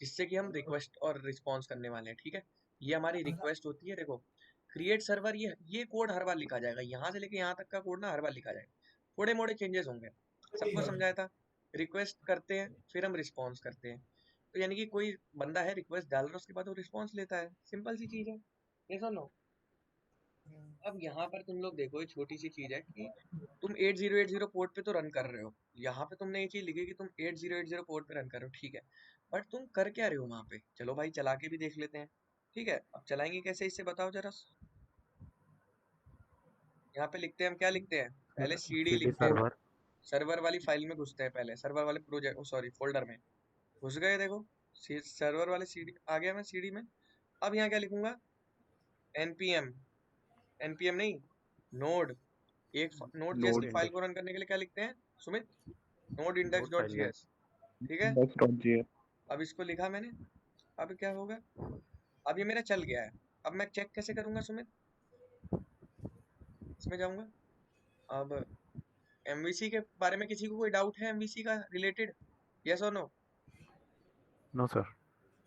जिससे कि हम रिक्वेस्ट और रिस्पॉन्स करने वाले हैं। ठीक है, ये हमारी रिक्वेस्ट होती है। देखो, क्रिएट सर्वर, ये कोड हर बार लिखा जाएगा, यहाँ से लेके यहाँ तक का कोड ना हर बार लिखा जाएगा। थोड़े मोड़े चेंजेस होंगे, सबको समझाया था। रिक्वेस्ट करते हैं, फिर हम रिस्पॉन्स करते हैं। तो यानी कि कोई बंदा है, रिक्वेस्ट डाल रहा है, उसके बाद वो रिस्पॉन्स लेता है। सिंपल सी चीज है, ये सुनो। अब यहाँ पर तुम लोग देखो, ये छोटी सी चीज है कि तुम 8080 पोर्ट पे तो रन कर रहे हो। यहाँ पे तुमने ये चीज लिखी कि तुम 8080 पोर्ट पे रन कर रहे हो, ठीक है। बट तुम कर क्या रहे हो वहां पे? चलो भाई चला के भी देख लेते हैं। ठीक है, अब चलाएंगे कैसे इससे बताओ जरा। यहाँ पे लिखते हैं, हम क्या लिखते हैं? पहले CD CD लिखते हैं। सर्वर। सर्वर वाली फाइल में घुसते हैं, पहले सर्वर वाले प्रोजेक्ट, सॉरी फोल्डर में घुस गए। देखो सर्वर वाले CD आ गया मैं CD में। अब यहाँ क्या लिखूंगा? npm, npm नहीं, नोड। एक नोड जेएस नोड की फाइल इंडेक्स। को रन करने के लिए क्या लिखते हैं Sumit? Node index node dot file name. JS. ठीक है, index.js। अब इसको लिखा मैंने। अब क्या होगा? अब ये मेरा चल गया है। अब मैं चेक कैसे करूंगा सुमित? इसमें जाऊंगा। अब MVC के बारे में किसी को कोई डाउट है? MVC का रिलेटेड, यस और नो? No sir.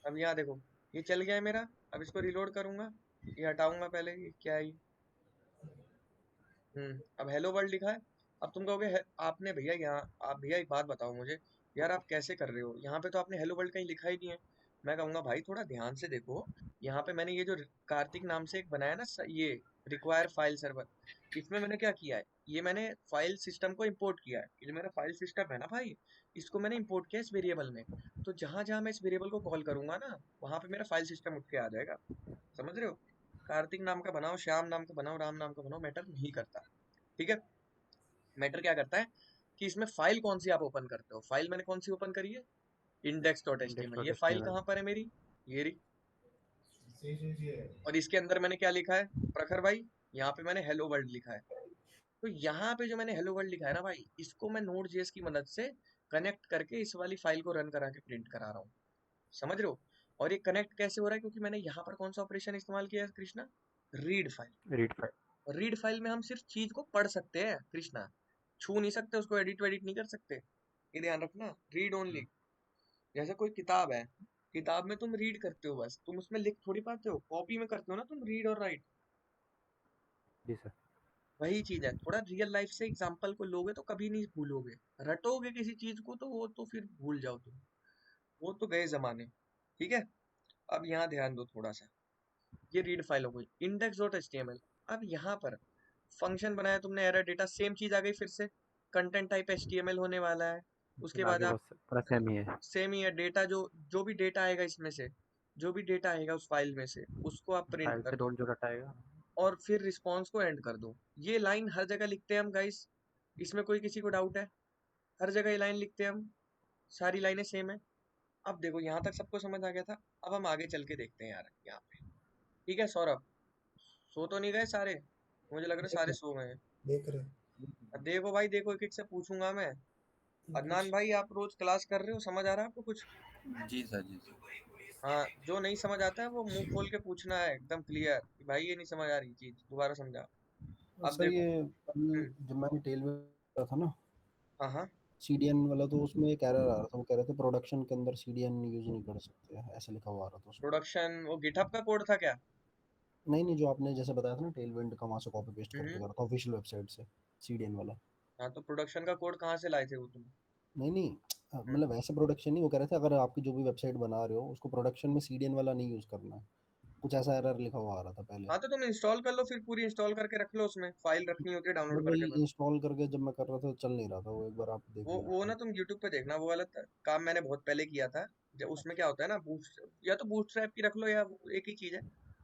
अब यहाँ देखो, ये चल गया है मेरा। अब इसको रिलोड करूंगा, ये हटाऊंगा पहले, ये क्या है ये? अब हेलो वर्ल्ड लिखा है। अब तुम कहोगे आपने भैया यहाँ, आप भैया एक बात बताओ मुझे, यार आप कैसे कर रहे हो? यहाँ पे तो आपने हेलो वर्ल्ड कहीं लिखा ही नहीं है। मैं कहूंगा भाई थोड़ा ध्यान से देखो। यहाँ पे मैंने ये जो कार्तिक नाम से एक बनाया ना ये रिक्वायर फाइल सर्वर, इसमें मैंने क्या किया है, ये मैंने फाइल सिस्टम को इंपोर्ट किया है। ये जो मेरा फाइल सिस्टम है ना भाई, इसको मैंने इंपोर्ट किया इस वेरिएबल में। तो जहां जहां मैं इस वेरिएबल को कॉल करूंगा ना, वहां पे मेरा फाइल सिस्टम उठ के आ जाएगा। समझ रहे हो? कार्तिक नाम का बनाओ, श्याम नाम का बनाओ, राम नाम का बनाओ, मैटर नहीं करता। ठीक है? मैटर क्या करता है कि इसमें फाइल कौन सी आप ओपन करते हो। फाइल मैंने कौन सी ओपन करी है, index.html। ये फाइल कहाँ पर है मेरी, ये रही। और इसके अंदर मैंने क्या लिखा है प्रखर भाई, यहाँ पे मैंने हेलो वर्ल्ड लिखा है। तो यहाँ पे जो मैंने हेलो वर्ल्ड लिखा है ना भाई, इसको मैं नोड जेएस की मदद से कनेक्ट करके इस वाली फाइल को रन करा के प्रिंट करा रहा हूँ। समझ रहे हो? और ये कनेक्ट कैसे हो रहा है, क्योंकि मैंने यहाँ पर कौन सा ऑपरेशन इस्तेमाल किया है Krishna, read file. Read file. Read file में हम सिर्फ चीज को पढ़ सकते हैं कृष्णा, छू नहीं सकते उसको, एडिट वेडिट नहीं कर सकते। ये ध्यान रखना, रीड ओनली। जैसे कोई किताब है, किताब में तुम रीड करते हो बस, तुम उसमें लिख थोड़ी पाते हो, कॉपी में करते हो ना तुम रीड और राइट। जी सर। वही चीज है, थोड़ा रियल लाइफ से एग्जांपल को लोगे तो कभी नहीं भूलोगे। रटोगे किसी चीज को तो वो तो फिर भूल जाओ तुम, वो तो गए जमाने। ठीक है? अब यहाँ ध्यान दो थोड़ा सा, ये रीड फाइल हो गई। index.html, अब यहाँ पर फंक्शन बनाया तुमने, एरर डेटा, सेम चीज आ गई फिर से, कंटेंट टाइप HTML होने वाला है। उसके बाद आगे आप बस पूरा सेम ही है। सेम ही है, डेटा जो जो भी डेटा आएगा इसमें से, जो भी डेटा आएगा उस फाइल में से, उसको आप प्रिंट फाइल कर से दो डॉट जो डाटा आएगा। और फिर रिस्पॉन्स को एंड कर दो। ये लाइन हर जगह लिखते हैं हम गाइस, इसमें कोई किसी को डाउट है? हर जगह ये लाइन लिखते हैं हम, सारी लाइनें सेम है। अब देखो यहाँ तक सबको समझ आ गया था, अब हम आगे चल के देखते हैं यार यहाँ पे। ठीक है सौरभ, सो तो नहीं गए सारे? मुझे लग रहा है देख सारे रहे सो गए हैं। देख रहे अब देखो भाई देखो, एक एक से पूछूंगा मैं। अदनान पूछ। भाई आप रोज क्लास कर रहे हो, समझ आ रहा है आपको कुछ? जी सर जी सर। हाँ, जो नहीं समझ आता है वो मुंह खोल के पूछना है एकदम क्लियर कि भाई ये नहीं समझ आ रही चीज, दोबारा समझा। अब सर देखो। ये कल हम्म। जब मैंने टेल में करा था ना हाँ हाँ। सीडीएन वाला, तो उसमें एक एरर आ रहा था। वो कह रहे थे प्रोडक्शन के अंदर सीडीएन यूज नहीं कर सकते, ऐसा लिखा हुआ आ रहा था उसमें। प्रोडक्शन वो गिटहब का कोड था क्या? नहीं नहीं, जो आपने जैसे बताया था ना टेल विंड का, वहाँ से कॉपी पेस्ट करके हम्म। करा था ऑफिशियल वेबसाइट से, सीडीएन वाला। हाँ तो प्रोडक्शन का कोड कहाँ से लाए थे वो तुम? नहीं नहीं, हम्म। मतलब वैसे प्रोडक्शन नहीं। वो कह रहे थे अगर आपकी जो भी वेबसाइट बना रहे हो उसको प्रोडक्शन में सीडीएन वाला नहीं यूज करना है, कुछ ऐसा एरर लिखा हुआ आ रहा था पहले। हाँ तो तुम इंस्टॉल कर लो फिर, पूरी इंस्टॉल करके रख लो, उसमें फाइल रखनी होती है डाउनलोड बट करके वही बस। इंस्टॉल करके जब मैं कर रहा था चल नहीं रहा था वो, एक बार आप देख लेना वो ना ट्राई। तुम यूट्यूब पे देखना, वो वाला काम मैंने बहुत पहले किया था। जब उसमें क्या होता है ना, बूट या तो बूटस्ट्रैप की रख लो, या एक ही चीज है,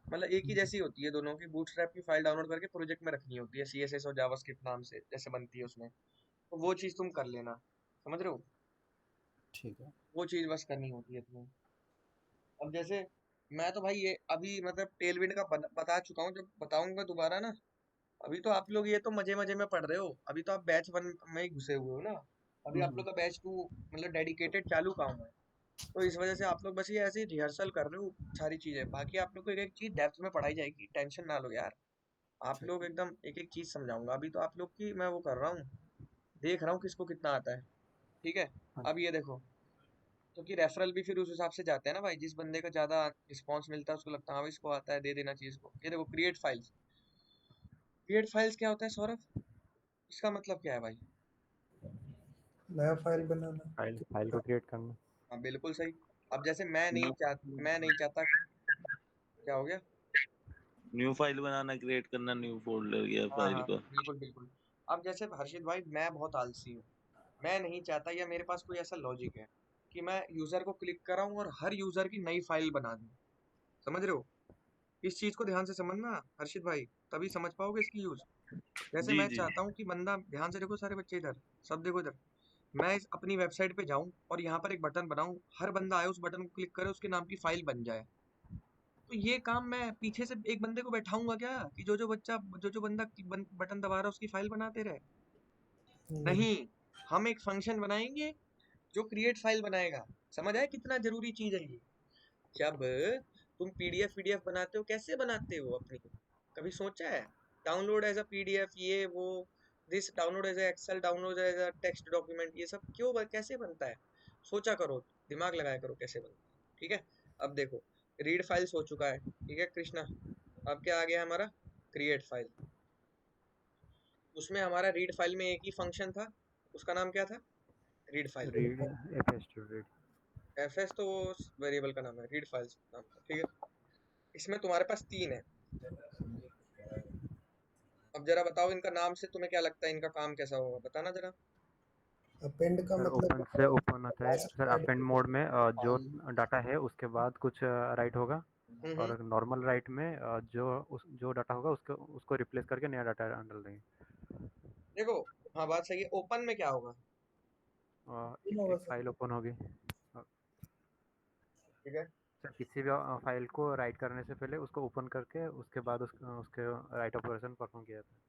मतलब एक ही जैसी होती है दोनों की। बूटस्ट्रैप की फाइल डाउनलोड करके प्रोजेक्ट में रखनी होती है, CSS और जावास्क्रिप्ट नाम से जैसे बनती है उसमें। तो वो चीज तुम कर लेना। समझ रहे हो? ठीक है। वो चीज बस करनी होती है तुम्हें। अब जैसे मैं तो भाई ये अभी मतलब टेलविंड का बता चुका हूँ, जब बताऊंगा दोबारा ना। अभी तो आप लोग ये तो मजे मजे में पढ़ रहे हो, अभी तो आप बैच 1 में ही घुसे हुए हो ना। अभी आप लोग का बैच 2 मतलब डेडिकेटेड चालू काम है। तो इस वजह से आप लोग बस ये ऐसे ही रिहर्सल कर रहे हो सारी चीजें, बाकी आप लोग को एक एक चीज डेप्थ में पढ़ाई जाएगी, टेंशन ना लो यार। आप ठीक लोग एकदम एक एक चीज समझाऊंगा। अभी तो आप लोग की मैं वो कर रहा हूँ, देख रहा हूँ किसको कितना आता है। ठीक है? हाँ। अब ये देखो, क्योंकि रेफरल भी फिर उस हिसाब से जाते हैं ना भाई, जिस बंदे का ज्यादा रिस्पॉन्स मिलता है उसको लगता है हाँ भाई इसको आता है, दे देना चाहिए इसको। ये देखो क्रिएट फाइल्स, क्रिएट फाइल्स क्या होता है सौरभ, इसका मतलब क्या है भाई? नया फाइल बनाना। फाइल को क्रिएट करना। हाँ बिल्कुल सही। अब जैसे मैं नहीं चाहता, क्या हो गया? न्यू फाइल बनाना, क्रिएट करना न्यू फोल्डर या हाँ फाइल हाँ को। बिल्कुल बिल्कुल। अब जैसे हर्षित भाई, मैं बहुत आलसी हूँ, मैं नहीं चाहता, या मेरे पास कोई ऐसा लॉजिक है कि मैं यूजर को क्लिक कराऊं और हर यूजर की नई फाइल बना दूं। समझ रहे हो? इस चीज को ध्यान से समझना हर्षित भाई, तभी समझ पाओगे इसकी यूज। जैसे जी मैं जी। चाहता हूँ कि बंदा, ध्यान से देखो सारे बच्चे इधर, सब देखो इधर, मैं इस अपनी वेबसाइट पे जाऊं और यहाँ पर एक बटन बनाऊं, हर बंदा आए उस बटन को क्लिक करे, उसके नाम की फाइल बन जाए। तो ये काम मैं पीछे से एक बंदे को बैठाऊंगा क्या कि जो जो बंदा बटन दबा रहा है उसकी फाइल बनाते रहे? नहीं। नहीं, हम एक फंक्शन बनाएंगे जो क्रिएट फाइल बनाएगा। समझ आया कितना जरूरी चीज है ये? जब तुम पीडीएफ बनाते हो, कैसे बनाते हो अपनी, कभी सोचा है? डाउनलोड एज अ पीडीएफ, ये वो, this download as Excel, download as a text document, ये सब कैसे बनता है? सोचा करो, दिमाग लगाया करो कैसे बनता है। ठीक है? अब देखो, रीड फाइल्स हो चुका है, ठीक है कृष्णा। अब क्या आ गया हमारा, क्रिएट फाइल। उसमें हमारा रीड फाइल में एक ही फंक्शन था, उसका नाम क्या था, read file. Read F read. FS तो वो वेरिएबल का नाम है, रीड फाइल्स नाम का, ठीक है। इसमें तुम्हारे पास 3 है। अब जरा बताओ इनका नाम से तुम्हें क्या लगता है, इनका काम कैसा होगा, बताना जरा। अपेंड का सर मतलब ओपन से ओपन होता है सर। क्लासिफाइड अपेंड मोड में जो डाटा है उसके बाद कुछ राइट होगा, हम्म और नॉर्मल राइट में जो डाटा होगा उसको रिप्लेस करके नया डाटा डाल देंगे। देखो, हाँ बात सही है। ओपन में क्या होगा? एक फाइल ओपन होगी ठीक है। सर। किसी भी फाइल को राइट करने से पहले उसको ओपन करके उसके बाद उसके राइट ऑपरेशन परफॉर्म किया जाता है।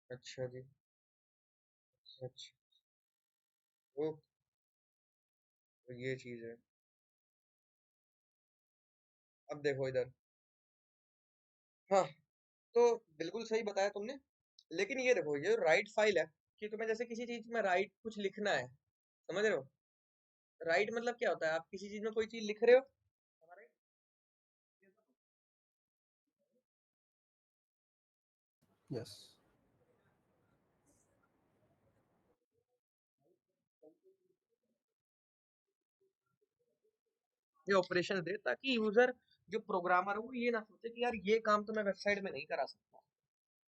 अच्छा जी, अच्छा, वो तो ये चीज है। अब देखो इधर, हाँ, तो बिल्कुल सही बताया तुमने। लेकिन ये देखो, ये राइट फाइल है कि तुम्हें जैसे किसी चीज में राइट कुछ लिखना है, समझ रहे हो? राइट मतलब क्या होता है? आप किसी चीज में कोई चीज लिख रहे हो, हमारा यस। ये ऑपरेशन दे ताकि यूजर, जो प्रोग्रामर हो, वो ये ना सोचे कि यार ये काम तो मैं वेबसाइट में नहीं करा सकता।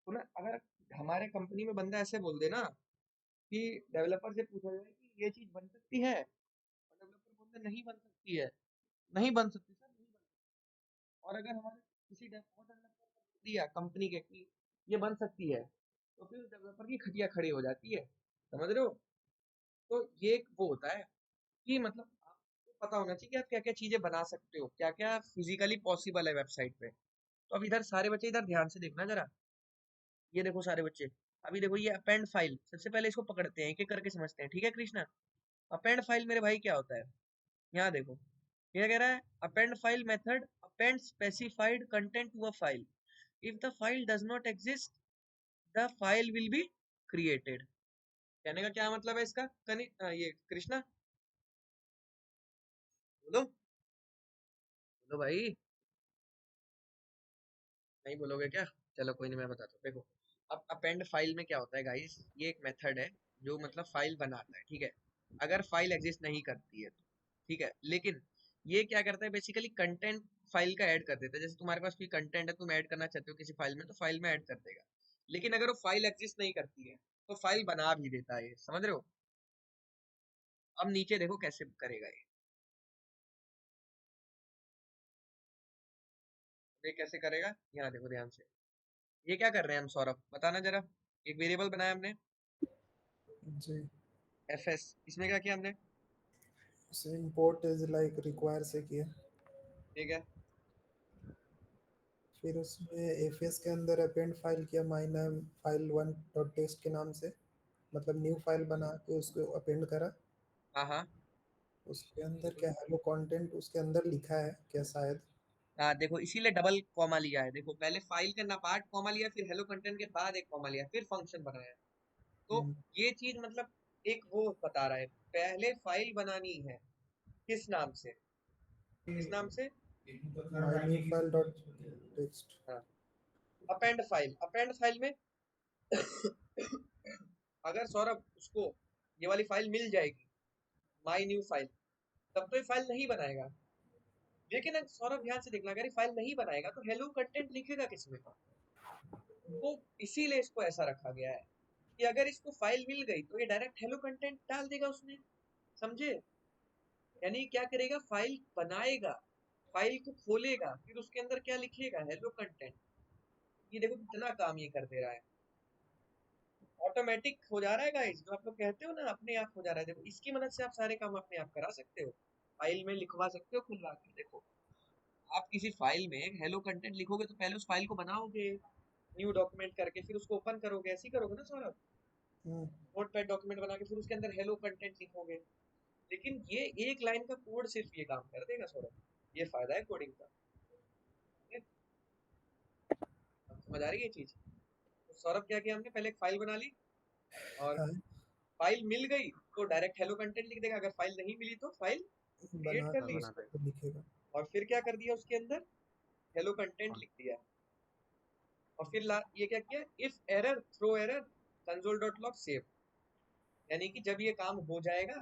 तो ना, अगर हमारे कंपनी में बंदा ऐसे बोल दे ना कि डेवलपर से पूछा जाए कि ये चीज बन सकती है, और डेवलपर बोलते नहीं बन सकती है, नहीं बन सकती सर, नहीं बन सकती। और अगर हमारे किसी डेवलपर को दिया कंपनी के कि ये बन सकती है, तो फिर डेवलपर की खटिया खड़ी हो जाती है, समझ रहे हो? तो ये एक वो होता है कि मतलब आपको पता होना चाहिए कि आप क्या क्या चीजें बना सकते हो, क्या क्या फिजिकली पॉसिबल है वेबसाइट पे। तो अब इधर सारे बच्चे इधर ध्यान से देखना जरा। ये देखो सारे बच्चे, अभी देखो ये अपेंड फाइल, सबसे पहले इसको पकड़ते हैं, एक एक करके समझते हैं, ठीक है कृष्णा? अपेंड फाइल मेरे भाई क्या होता है, यहाँ देखो। क्या कह रहा है? Append file method append specified content to a file. If the file does not exist, the file will be created. कहने का क्या मतलब है इसका? ये कृष्णा बोलो, बोलो भाई, नहीं बोलोगे क्या? चलो कोई नहीं, मैं बताता हूँ। देखो, अब अपेंड फाइल में क्या होता है गाइस, ये एक मेथड है जो मतलब फाइल बनाता है, ठीक है? अगर फाइल एग्जिस्ट नहीं करती है तो, ठीक है। लेकिन ये क्या करता है, बेसिकली कंटेंट फाइल का ऐड कर देता है। जैसे तुम्हारे पास कोई कंटेंट है, तुम ऐड करना चाहते हो किसी फाइल में, तो फाइल में ऐड कर देगा। लेकिन अगर वो फाइल एग्जिस्ट नहीं करती है तो फाइल बना भी देता है, समझ रहे हो? अब नीचे देखो कैसे करेगा ये कैसे करेगा, यहाँ देखो ध्यान से। ये क्या कर रहे हैं हम सौरभ, बताना जरा। एक वेरिएबल बनाया हमने, जी। एफएस, इसमें क्या किया हमने? से इंपोर्ट इज लाइक रिक्वायर से किया। ठीक है। फिर उसमें एफएस के अंदर अपेंड फाइल किया माय नेम फाइल 1.txt के नाम से, मतलब न्यू फाइल बना के उसको अपेंड करा। हाँ हाँ, उसके अंदर क्या हेलो कंटेंट उसके अंदर लिखा है क्या शायद। हाँ देखो, इसीलिए डबल कॉमा लिया है। देखो, पहले फाइल के ना पार्ट कॉमा लिया, फिर हेलो कंटेंट के बाद एक कॉमा लिया, फिर फंक्शन बनाया। तो ये चीज मतलब एक वो बता रहा है, पहले फाइल बनानी है, किस नाम से, किस नाम से? My new file dot text. हाँ, अपेंड फाइल। अपेंड फाइल में अगर सौरभ उसको ये वाली फाइल मिल जाएगी, माई न्यू फाइल, तब तो ये फाइल नहीं बनाएगा। लेकिन अगर सौरभ ध्यान से देखना, अगर ये फाइल नहीं बनाएगा तो हेलो कंटेंट लिखेगा किसमें? तो इसीलिए इसको ऐसा रखा गया है कि अगर इसको फाइल मिल गई तो ये डायरेक्ट हेलो कंटेंट डाल देगा उसमें, समझे? यानी क्या करेगा, फाइल बनाएगा, फाइल को खोलेगा, फिर उसके अंदर क्या लिखेगा, हेलो कंटेंट। ये देखो कितना काम ये कर दे रहा है, ऑटोमेटिक हो जा रहा है गाइस। जो आप लोग कहते हो ना अपने आप हो जा रहा है, देखो इसकी मदद से आप सारे काम अपने आप करा सकते हो, फाइल में लिखवा सकते हो खुलवा के। देखो, आप किसी फाइल में हेलो कंटेंट लिखोगे तो पहले उस फाइल को बनाओगे न्यू डॉक्यूमेंट करके, फिर उसको ओपन करोगे, ऐसे ही करोगे ना सौरभ? नोटपैड डॉक्यूमेंट बना के फिर उसके अंदर हेलो कंटेंट लिखोगे। लेकिन ये एक लाइन का कोड सिर्फ ये काम कर देगा सौरभ, ये फायदा है कोडिंग का। ठीक है? अब समझ आ रही है ये चीज? तो सौरभ क्या किया हमने, पहले एक फाइल बना ली, और फाइल मिल गई तो डायरेक्ट हेलो कंटेंट लिख देगा, अगर फाइल नहीं मिली तो फाइल क्रिएट बना कर के ली, उसको लिखेगा। और फिर क्या कर दिया उसके अंदर, हेलो कंटेंट लिख दिया। और फिर ये क्या किया, if error throw error console dot log save, यानी कि जब ये काम हो जाएगा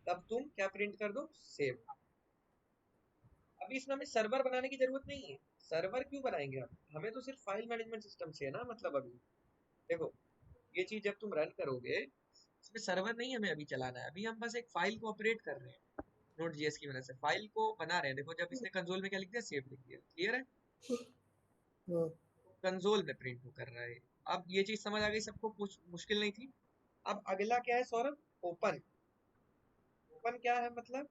तब तुम क्या प्रिंट कर दो, सेव। अभी इसमें हमें सर्वर बनाने की जरूरत नहीं है। सर्वर क्यों बनाएंगे हम, हमें तो सिर्फ फाइल मैनेजमेंट सिस्टम से है ना मतलब। अभी देखो ये चीज जब तुम रन करोगे इसमें सर्वर नहीं हमें अभी चलाना है, अभी हम बस एक फाइल को ऑपरेट कर रहे हैं नोड जेएस की मदद से, फाइल को बना रहे हैं। देखो जब इसने कंसोल में क्या लिख दिया, सेव लिख दिया, क्लियर है, हाँ, कंसोल में प्रिंट कर रहा है। अब ये चीज समझ आ गई सबको, कुछ मुश्किल नहीं थी। अब अगला क्या है सौरभ, ओपन। ओपन क्या है मतलब,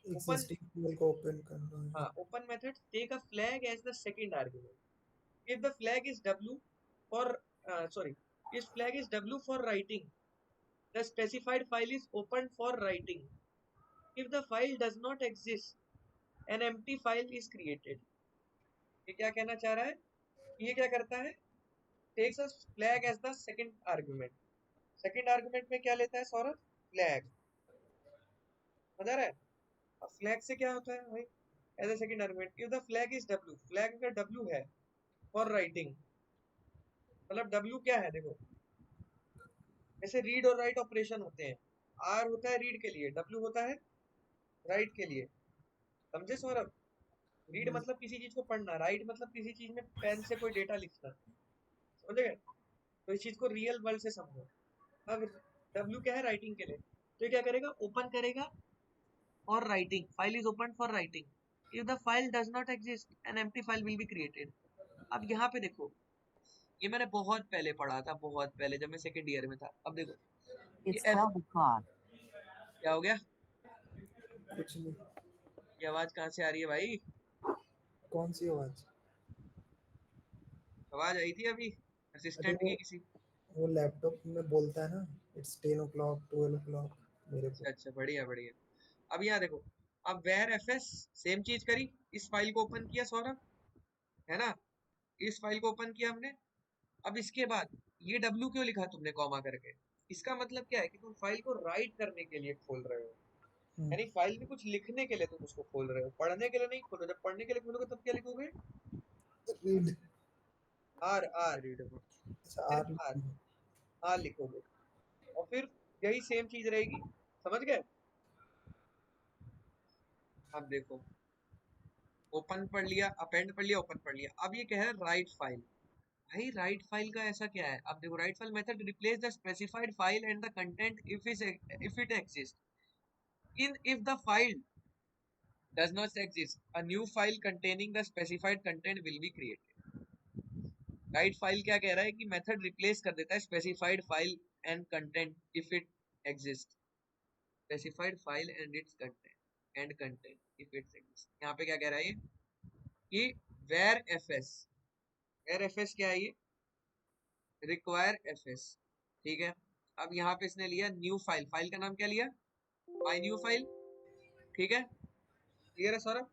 ओपन, एग्जिस्टिंग फाइल को ओपन करना है। हाँ, open method take a flag as the second argument if the flag is w for sorry if flag is w for writing, the specified file is opened for writing. If the file does not exist, an empty file is created. ये क्या कहना चाह रहा है, ये क्या करता है, takes a flag as the second argument. Second argument में क्या लेता है सौरभ, फ्लैग, समझ रहा है। अब फ्लैग से क्या होता है भाई, as a second argument if the flag is w, flag अगर w है फॉर राइटिंग, मतलब w क्या है देखो, जैसे रीड और राइट ऑपरेशन होते हैं, आर होता है रीड के लिए, डब्ल्यू होता है राइट के लिए, समझे सौरभ। रीड मतलब किसी चीज को पढ़ना, राइट मतलब किसी चीज में पेन से कोई डेटा लिखना, समझ गए। तो इस चीज को रियल वर्ल्ड से समझो। अब डब्ल्यू क्या है, राइटिंग के लिए, तो ये क्या करेगा, ओपन करेगा और writing, file is open for writing. If the file does not exist an empty file will be created. अब यहाँ पे देखो, ये मैंने बहुत पहले पढ़ा था, बहुत पहले जब मैं सेकंड ईयर में था। अब देखो ये क्या हो गया, कुछ नहीं। ये आवाज कहाँ से आ रही है भाई, कौन सी आवाज? आवाज आई थी अभी अरे असिस्टेंट की किसी। वो लैपटॉप में बोलता है ना, इट्स 10 o'clock 12 o'clock मेरे को। अच्छा अच्छा, बढ़िया बढ़िया। अब यहाँ देखो, अब वेर एफ एस, सेम चीज करी, इस फाइल को ओपन किया सौरभ, है ना, इस फाइल को ओपन किया हमने। अब इसके बाद ये W क्यों लिखा तुमने कॉमा करके, इसका मतलब क्या है कि तुम फाइल को राइट करने के लिए खोल रहे हो, यानी फाइल में कुछ लिखने के लिए तुम उसको खोल रहे हो, पढ़ने के लिए नहीं खोलो। जब पढ़ने के लिए खोलोगे तब क्या लिखोगे, रीड, आर आर, रीडेबल। अच्छा सिर्फ आर। आर, आर लिखोगे। और फिर यही सेम चीज रहेगी, समझ गए। अब देखो, ओपन पढ़ लिया, अपेंड पढ़ लिया, ओपन पढ़ लिया। अब ये कह रहा है राइट फाइल। भाई राइट फाइल का ऐसा क्या है, अब देखो, write file method replace the specified file and the content if it exist. In if the file does not exist, a new file containing the specified content will be created. Write file क्या कह रहा है कि method replace कर देता है specified file and content if it exist, specified file and it's content and content if it's exist. यहाँ पे क्या कह रहा है ये कि वेर एफएस, वेर एफएस क्या है ये, रिक्वायर एफएस, ठीक है। अब यहाँ पे इसने लिया न्यू फाइल, फाइल का नाम क्या लिया, माई न्यू फाइल, ठीक है, क्लियर है सौरभ।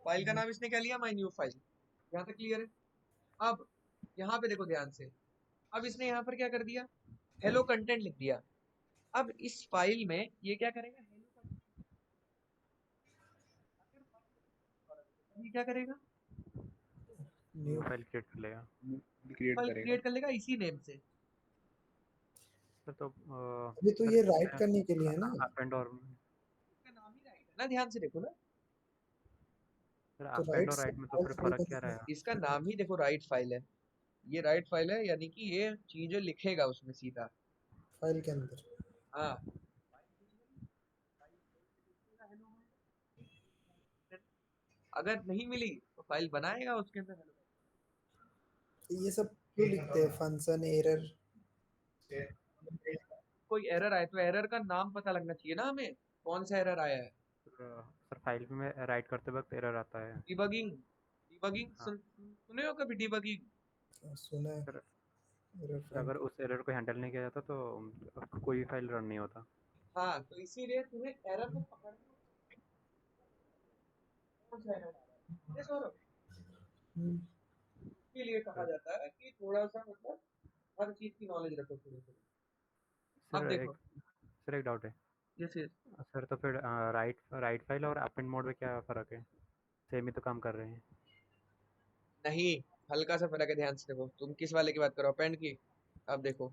फाइल का नाम इसने क्या लिया, माई न्यू फाइल, यहाँ तक क्लियर है। अब यहाँ पे देखो ध्यान से, अब इसने यहाँ पर क्या कर दिया, हेलो कंटेंट लिख दिया। अब इस फाइल में ये क्या करेगा, ये क्या करेगा, न्यू फाइल क्रिएट कर लेगा। फाइल क्रिएट कर लेगा इसी नेम से। तो अभी तो ये राइट करने के लिए है ना, अपेंड और इसका नाम ही राइट है ना, ध्यान से देखो ना, तो अपेंड राइट और से राइट में तो फिर फर्क क्या रहेगा? इसका नाम ही देखो राइट फाइल है, ये राइट फाइल है, यानी कि ये चीजें लिखेगा उसमें सीधा, फाइल के अंदर। हाँ। अगर नहीं मिली तो फाइल बनाएगा उसके अंदर hello। ये सब क्यों लिखते हैं, फंक्शन एरर? कोई एरर आए तो एरर का नाम पता लगना चाहिए ना हमें, कौन सा एरर आया है। सर फाइल में राइट करते वक्त एरर आता है। डिबगिंग, डिबगिंग हाँ। सुने हो कभी डिबगिंग, सुना है। सर एरर अगर उस एरर को हैंडल नहीं किया जाता तो कोई भी फाइल रन नहीं होता। हाँ, तो इसीलिए तुम्हें एरर को पकड़ना, कौन सा एरर आ रहा है, ये सौरभ, इसीलिए कहा जाता है कि थोड़ा सा मतलब हर चीज की नॉलेज रखो थोड़ी थोड़ी। अब सर देखो, एक डाउट है जैसे सर, तो फिर राइट फाइल और अपेंड मोड में क्या फ़र्क है? सेम ही तो काम कर रहे हैं। नहीं, हल्का सा फर्क है, ध्यान से देखो। तुम किस वाले की बात करो, अपेंड की? अब देखो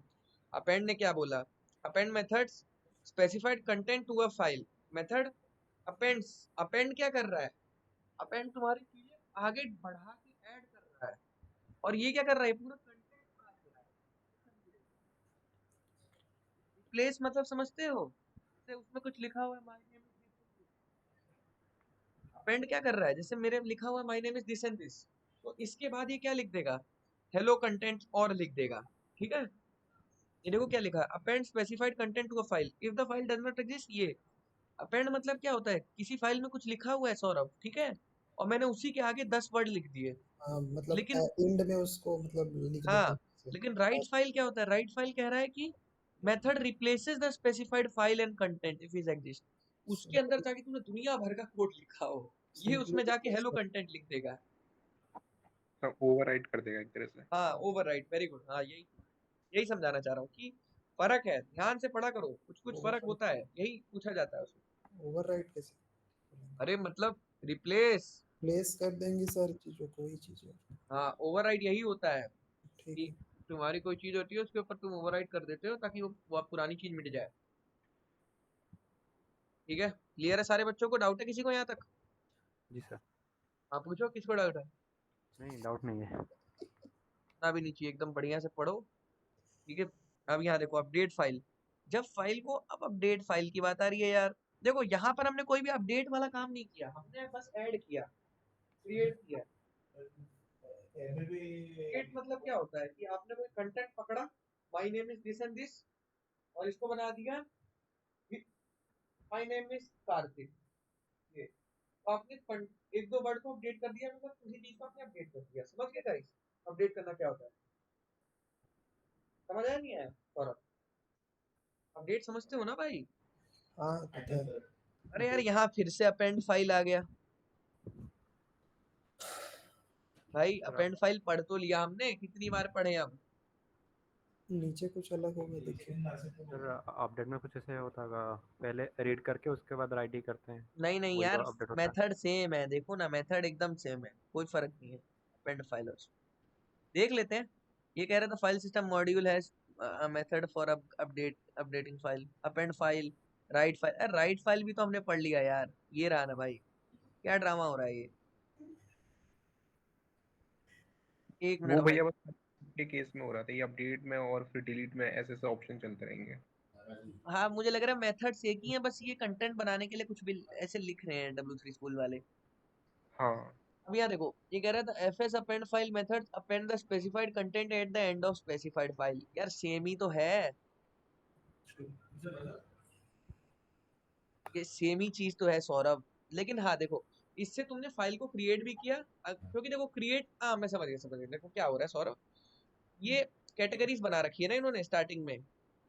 अपेंड ने क्या बोला, append methods specified content to a file. Method appends, append क्या कर रहा है, अपेंड तुम्हारी चीजें आगे बढ़ा के ऐड कर रहा है, और ये क्या कर रहा है, पूरा कंटेंट बना दे रहा है। रिप्लेस मतलब समझते हो, जैसे उसमें कुछ लिखा हुआ है my name is this, append क्या कर रहा है, जैसे मेरे लिखा हुआ my name is this and this, तो इसके बाद ये क्या लिख देगा, हेलो कंटेंट और लिख देगा, ठीक है। ये देखो क्या लिखा है, append specified content to a file if the file does not exist. ये अपेंड मतलब क्या होता है, किसी फाइल में कुछ लिखा हुआ है सौरभ, ठीक है, और मैंने उसी के आगे 10 वर्ड लिख दिए, हाँ मतलब लेकिन एंड में उसको मतलब लिख देते हाँ, हैं से। लेकिन राइट फाइल क्या होता है, राइट फाइल कह रहा है कि method replaces the specified file and content if is exist. उसके अंदर जाके तुमने दुनिया भर का कोड लिखा हो, ये उसमें जाके हेलो कंटेंट लिख देगा। सब ओवरराइट कर देगा एक तरह से। हाँ ओवरराइट, वेरी गुड, हाँ यही यही समझाना चाह रहा हूँ कि फर्क है, ध्यान से पढ़ा करो, कुछ कुछ फर्क होता है, यही पूछा जाता है उसमें। ओवरराइट कैसे अरे मतलब रिप्लेस, प्लेस कर देंगे सारी चीजों को, वही चीज है। हाँ ओवरराइट यही होता है ठीक कि है। तुम्हारी कोई चीज होती है उसके ऊपर तुम ओवरराइट कर देते हो ताकि वो पुरानी चीज मिट जाए। ठीक है, क्लियर है सारे बच्चों को, डाउट है किसी को यहाँ तक? जी सर। आप पूछो किसको डाउट है। नहीं, डाउट नहीं है। ना भी नहीं चाहिए, एकदम बढ़िया से पढ़ो, ठीक है। अब यहाँ देखो अपडेट फाइल, जब फाइल को, अब अपडेट फाइल की बात आ रही है यार। देखो यहाँ पर हमने कोई भी अपडेट वाला काम नहीं किया, हमने बस ऐड किया, क्रिएट किया। क्रिएट मतलब क्या होता है कि आपने कोई कंटेंट पकड़ा, my name is this and this, और इसको बना दिया माय नेम इज कार्तिक। ये तो आपने एक दो वर्ड को अपडेट कर दिया, मतलब उसी चीज को आपने अपडेट कर दिया। समझ गए गाइस, अपडेट करना क्या होता है, समझ आया नहीं आया सौरभ? अपडेट समझते हो ना भाई? हाँ पता है। अरे यार यहाँ फिर से अपेंड फाइल आ गया भाई, अपेंड फाइल पढ़ तो लिया हमने, कितनी बार पढ़े हम? नीचे कुछ अलग हो गया देखिए। सर अपडेट में कुछ ऐसे होता होगा, पहले रीड करके उसके बाद राइट ही करते हैं, नहीं नहीं वही तो यार, अपडेट होता है। मेथड सेम है, देखो ना मेथड एकदम सेम है, कोई फर्क नहीं है अपेंड फाइल और देख लेते हैं। ये कह रहा था file system module has method for updating file, append file, write file. अरे राइट फाइल भी तो हमने पढ़ लिया यार, ये रहा ना भाई, क्या ड्रामा हो रहा है ये। एक मिनट वो भाई, भैया बस के केस में हो रहा था, ये अपडेट में और फिर डिलीट में ऐसे ऐसे ऑप्शन चलते रहेंगे। हाँ मुझे लग रहा है मेथड्स एक ही है, बस ये कंटेंट बनाने के लिए कुछ भी ऐसे लिख रहे हैं W3 स्कूल वाले। हाँ अब यहाँ देखो, ये कह रहा था fs append file methods append the specified content at the end of specified file। यार सेम ही तो है, ये सेम ही चीज तो है सौरभ। लेकिन हाँ देखो, इससे तुमने फाइल को क्रिएट भी किया, क्योंकि देखो क्रिएट, हाँ मैं समझ गया, देखो क्या हो रहा है सौरभ, ये कैटेगरीज बना रखी है ना इन्होंने स्टार्टिंग में,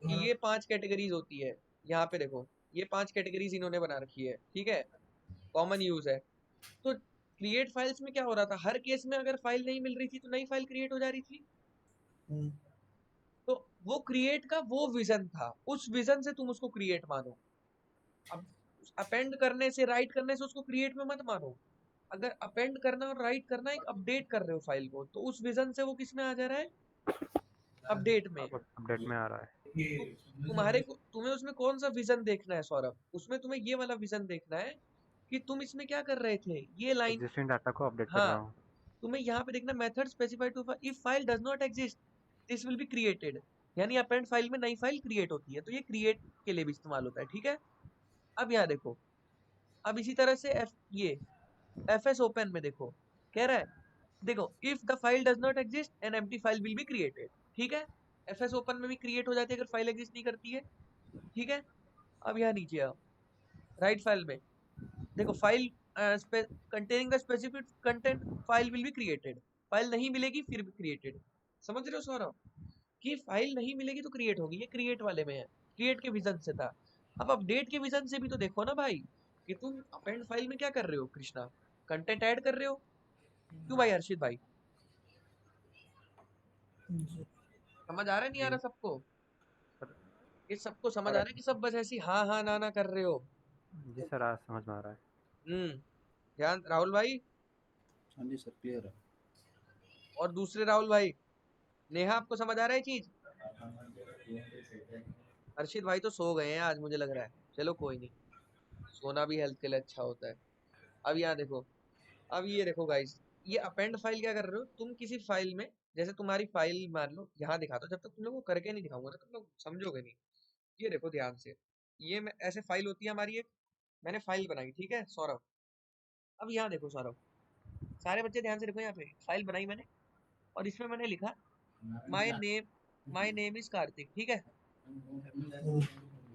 कि ये 5 कैटेगरीज होती है। यहाँ पे देखो ये 5 कैटेगरीज इन्होंने बना रखी है, ठीक है, कॉमन यूज है। तो क्रिएट फाइल्स में क्या हो रहा था, हर केस में अगर फाइल नहीं मिल रही थी तो नई फाइल क्रिएट हो जा रही थी। तो वो क्रिएट का वो विजन था, उस विजन से तुम उसको क्रिएट मानो। अब अपेंड करने से, राइट करने से उसको क्रिएट में मत मानो। अगर अपेंड करना और राइट करना एक अपडेट कर रहे हो फाइल को, तो उस विजन से वो किस में आ जा रहा है, अपडेट में। अब अपडेट में आ रहा है। तो तुम्हें उसमें कौन सा विजन देखना है सौरभ, उसमें तुम्हें ये वाला विजन देखना है कि तुम इसमें क्या कर रहे थे, ये लाइन। एग्जिस्टिंग डाटा को अपडेट कर रहा हाँ, हूँ। तुम्हें यहाँ पे देखना method specified to if file does not exist this will be created, यानी अपेंड फाइल में नई फाइल क्रिएट होती है, तो ये क्रिएट के लिए भी इस्तेमाल होता है, ठीक है। अब यहाँ देखो, अब इसी तरह से ये fs ओपन में देखो, कह रहा है देखो if the file does not exist an empty file will be created, ठीक है। fs ओपन में भी क्रिएट हो जाती है अगर फाइल एग्जिस्ट नहीं करती है, ठीक है। अब यहाँ नीचे आओ, राइट फाइल में देखो, file containing the specific content file will be created, file नहीं मिलेगी फिर भी क्रिएटेड। समझ रहे हो सौरभ, कि फाइल नहीं मिलेगी तो क्रिएट होगी, ये क्रिएट वाले में है, क्रिएट के विजन से था। अब अपडेट के विजन से भी तो देखो ना भाई, कि तुम अपेंड फाइल में क्या कर रहे हो कृष्णा, कंटेंट ऐड कर रहे हो। क्यों भाई हर्षित भाई, समझ आ रहा है नहीं आ रहा सबको? ये सबको समझ आ रहा है कि सब बस ऐसी हाँ हाँ ना ना कर रहे हो? जी सर, आज समझ में आ रहा है। ध्यान, राहुल भाई हाँ जी सर, क्लियर है। और दूसरे राहुल भाई, नेहा आपको समझ आ रहा है चीज? हर्षित भाई तो सो गए हैं आज मुझे लग रहा है। चलो कोई नहीं, सोना भी हेल्थ के लिए अच्छा होता है। अब यहाँ देखो, अब ये देखो गाइस, ये अपेंड फाइल क्या कर रहे हो तुम किसी फाइल में। जैसे तुम्हारी फाइल मान लो यहाँ दिखा दो, जब तक तुम लोग को करके नहीं दिखाऊंगा ना तुम लोग समझोगे नहीं। ये देखो ध्यान से, ये मैं ऐसे फाइल होती है हमारी एक, मैंने फाइल बनाई, ठीक है सौरभ। अब यहाँ देखो सौरभ, सारे बच्चे ध्यान से देखो, यहाँ पे फाइल बनाई मैंने और इसमें मैंने लिखा माय नेम इज कार्तिक, ठीक है।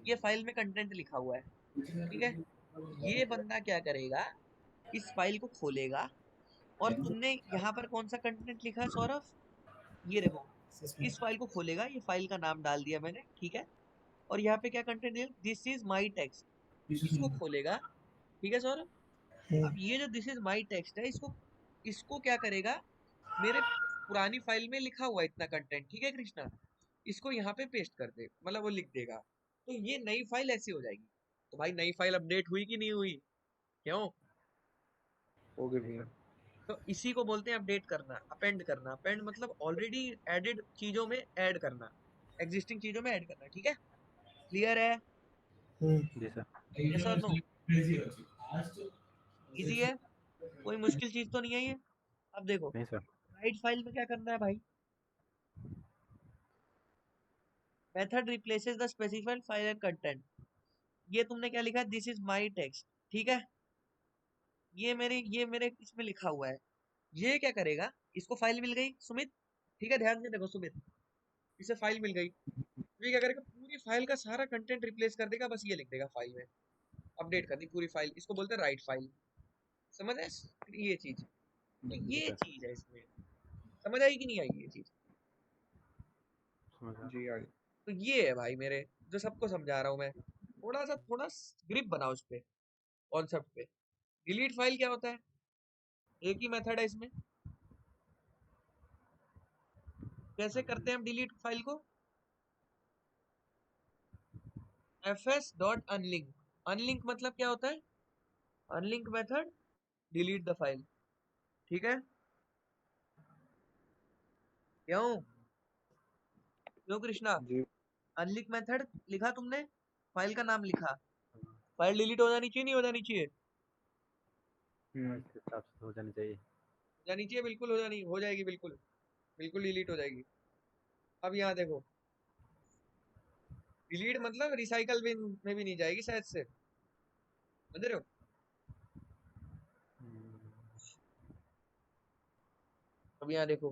ये फाइल में कंटेंट लिखा हुआ है, ठीक है। ये बंदा क्या करेगा, इस फाइल को खोलेगा और तुमने यहाँ पर कौन सा कंटेंट लिखा है सौरभ, ये देखो, इस फाइल को खोलेगा, ये फाइल का नाम डाल दिया मैंने, ठीक है। और यहाँ पे क्या कंटेंट है, दिस इज माई टेक्स्ट, इसको खोलेगा, ठीक है सौरभ। अब ये जो दिस इज माई टेक्स्ट है, इसको इसको क्या करेगा, मेरे पुरानी फाइल में लिखा हुआ है इतना कंटेंट, ठीक है कृष्णा, इसको यहाँ पे पेस्ट कर दे, मतलब वो लिख देगा, तो ये नई फाइल ऐसी हो जाएगी। तो भाई नई फाइल अपडेट हुई कि नहीं हुई, क्यों? हो गए भैया। तो इसी को बोलते हैं अपडेट करना, अपेंड करना। अपेंड मतलब ऑलरेडी एडेड चीजों में ऐड करना, एग्जिस्टिंग चीजों में ऐड करना, ठीक है। क्लियर है? जी सर। यस और नो? इजी है, कोई मुश्किल चीज तो नहीं है ये। अब देखो नहीं सर। राइट फाइल में क्या करना है भाई, method replaces the specified file and content. ये तुमने क्या लिखा है, दिस इज माई टेक्स्ट, ठीक है। ये मेरे इसमें लिखा हुआ है, ये क्या करेगा, इसको फाइल मिल गई सुमित, ठीक है ध्यान से देखो सुमित, इसे फाइल मिल गई, ये क्या करेगा, पूरी फाइल का सारा कंटेंट रिप्लेस कर देगा, बस ये लिख देगा फाइल में, अपडेट कर दी पूरी फाइल, इसको बोलते हैं राइट फाइल। समझ आए ये चीज? तो जी ये सर, चीज है इसमें, समझ आई कि नहीं आई ये चीज? समझ गया। जी आगे। तो ये है भाई मेरे, जो सबको समझा रहा हूँ मैं, थोड़ा ग्रिप बनाओ उस पे, कॉन्सेप्ट पे। डिलीट फाइल क्या होता है, एक ही मेथड है इसमें। कैसे करते हैं हम डिलीट फाइल को, fs.unlink। अनलिंक मतलब क्या होता है, unlink method delete the file, ठीक है। क्यों क्यों कृष्णा? जी। अनलिंक मेथड लिखा तुमने, फाइल का नाम लिखा, फाइल डिलीट हो जानी चाहिए नहीं हो जानी चाहिए? इस हिसाब से हो जानी चाहिए। हो जानी चाहिए, बिल्कुल हो जाएगी, बिल्कुल बिल्कुल डिलीट हो जाएगी। अब यहाँ देखो, डिलीट मतलब रिसाइकल बिन में भी नहीं जाएगी शायद से, समझ रहे हो? अब यहाँ देखो,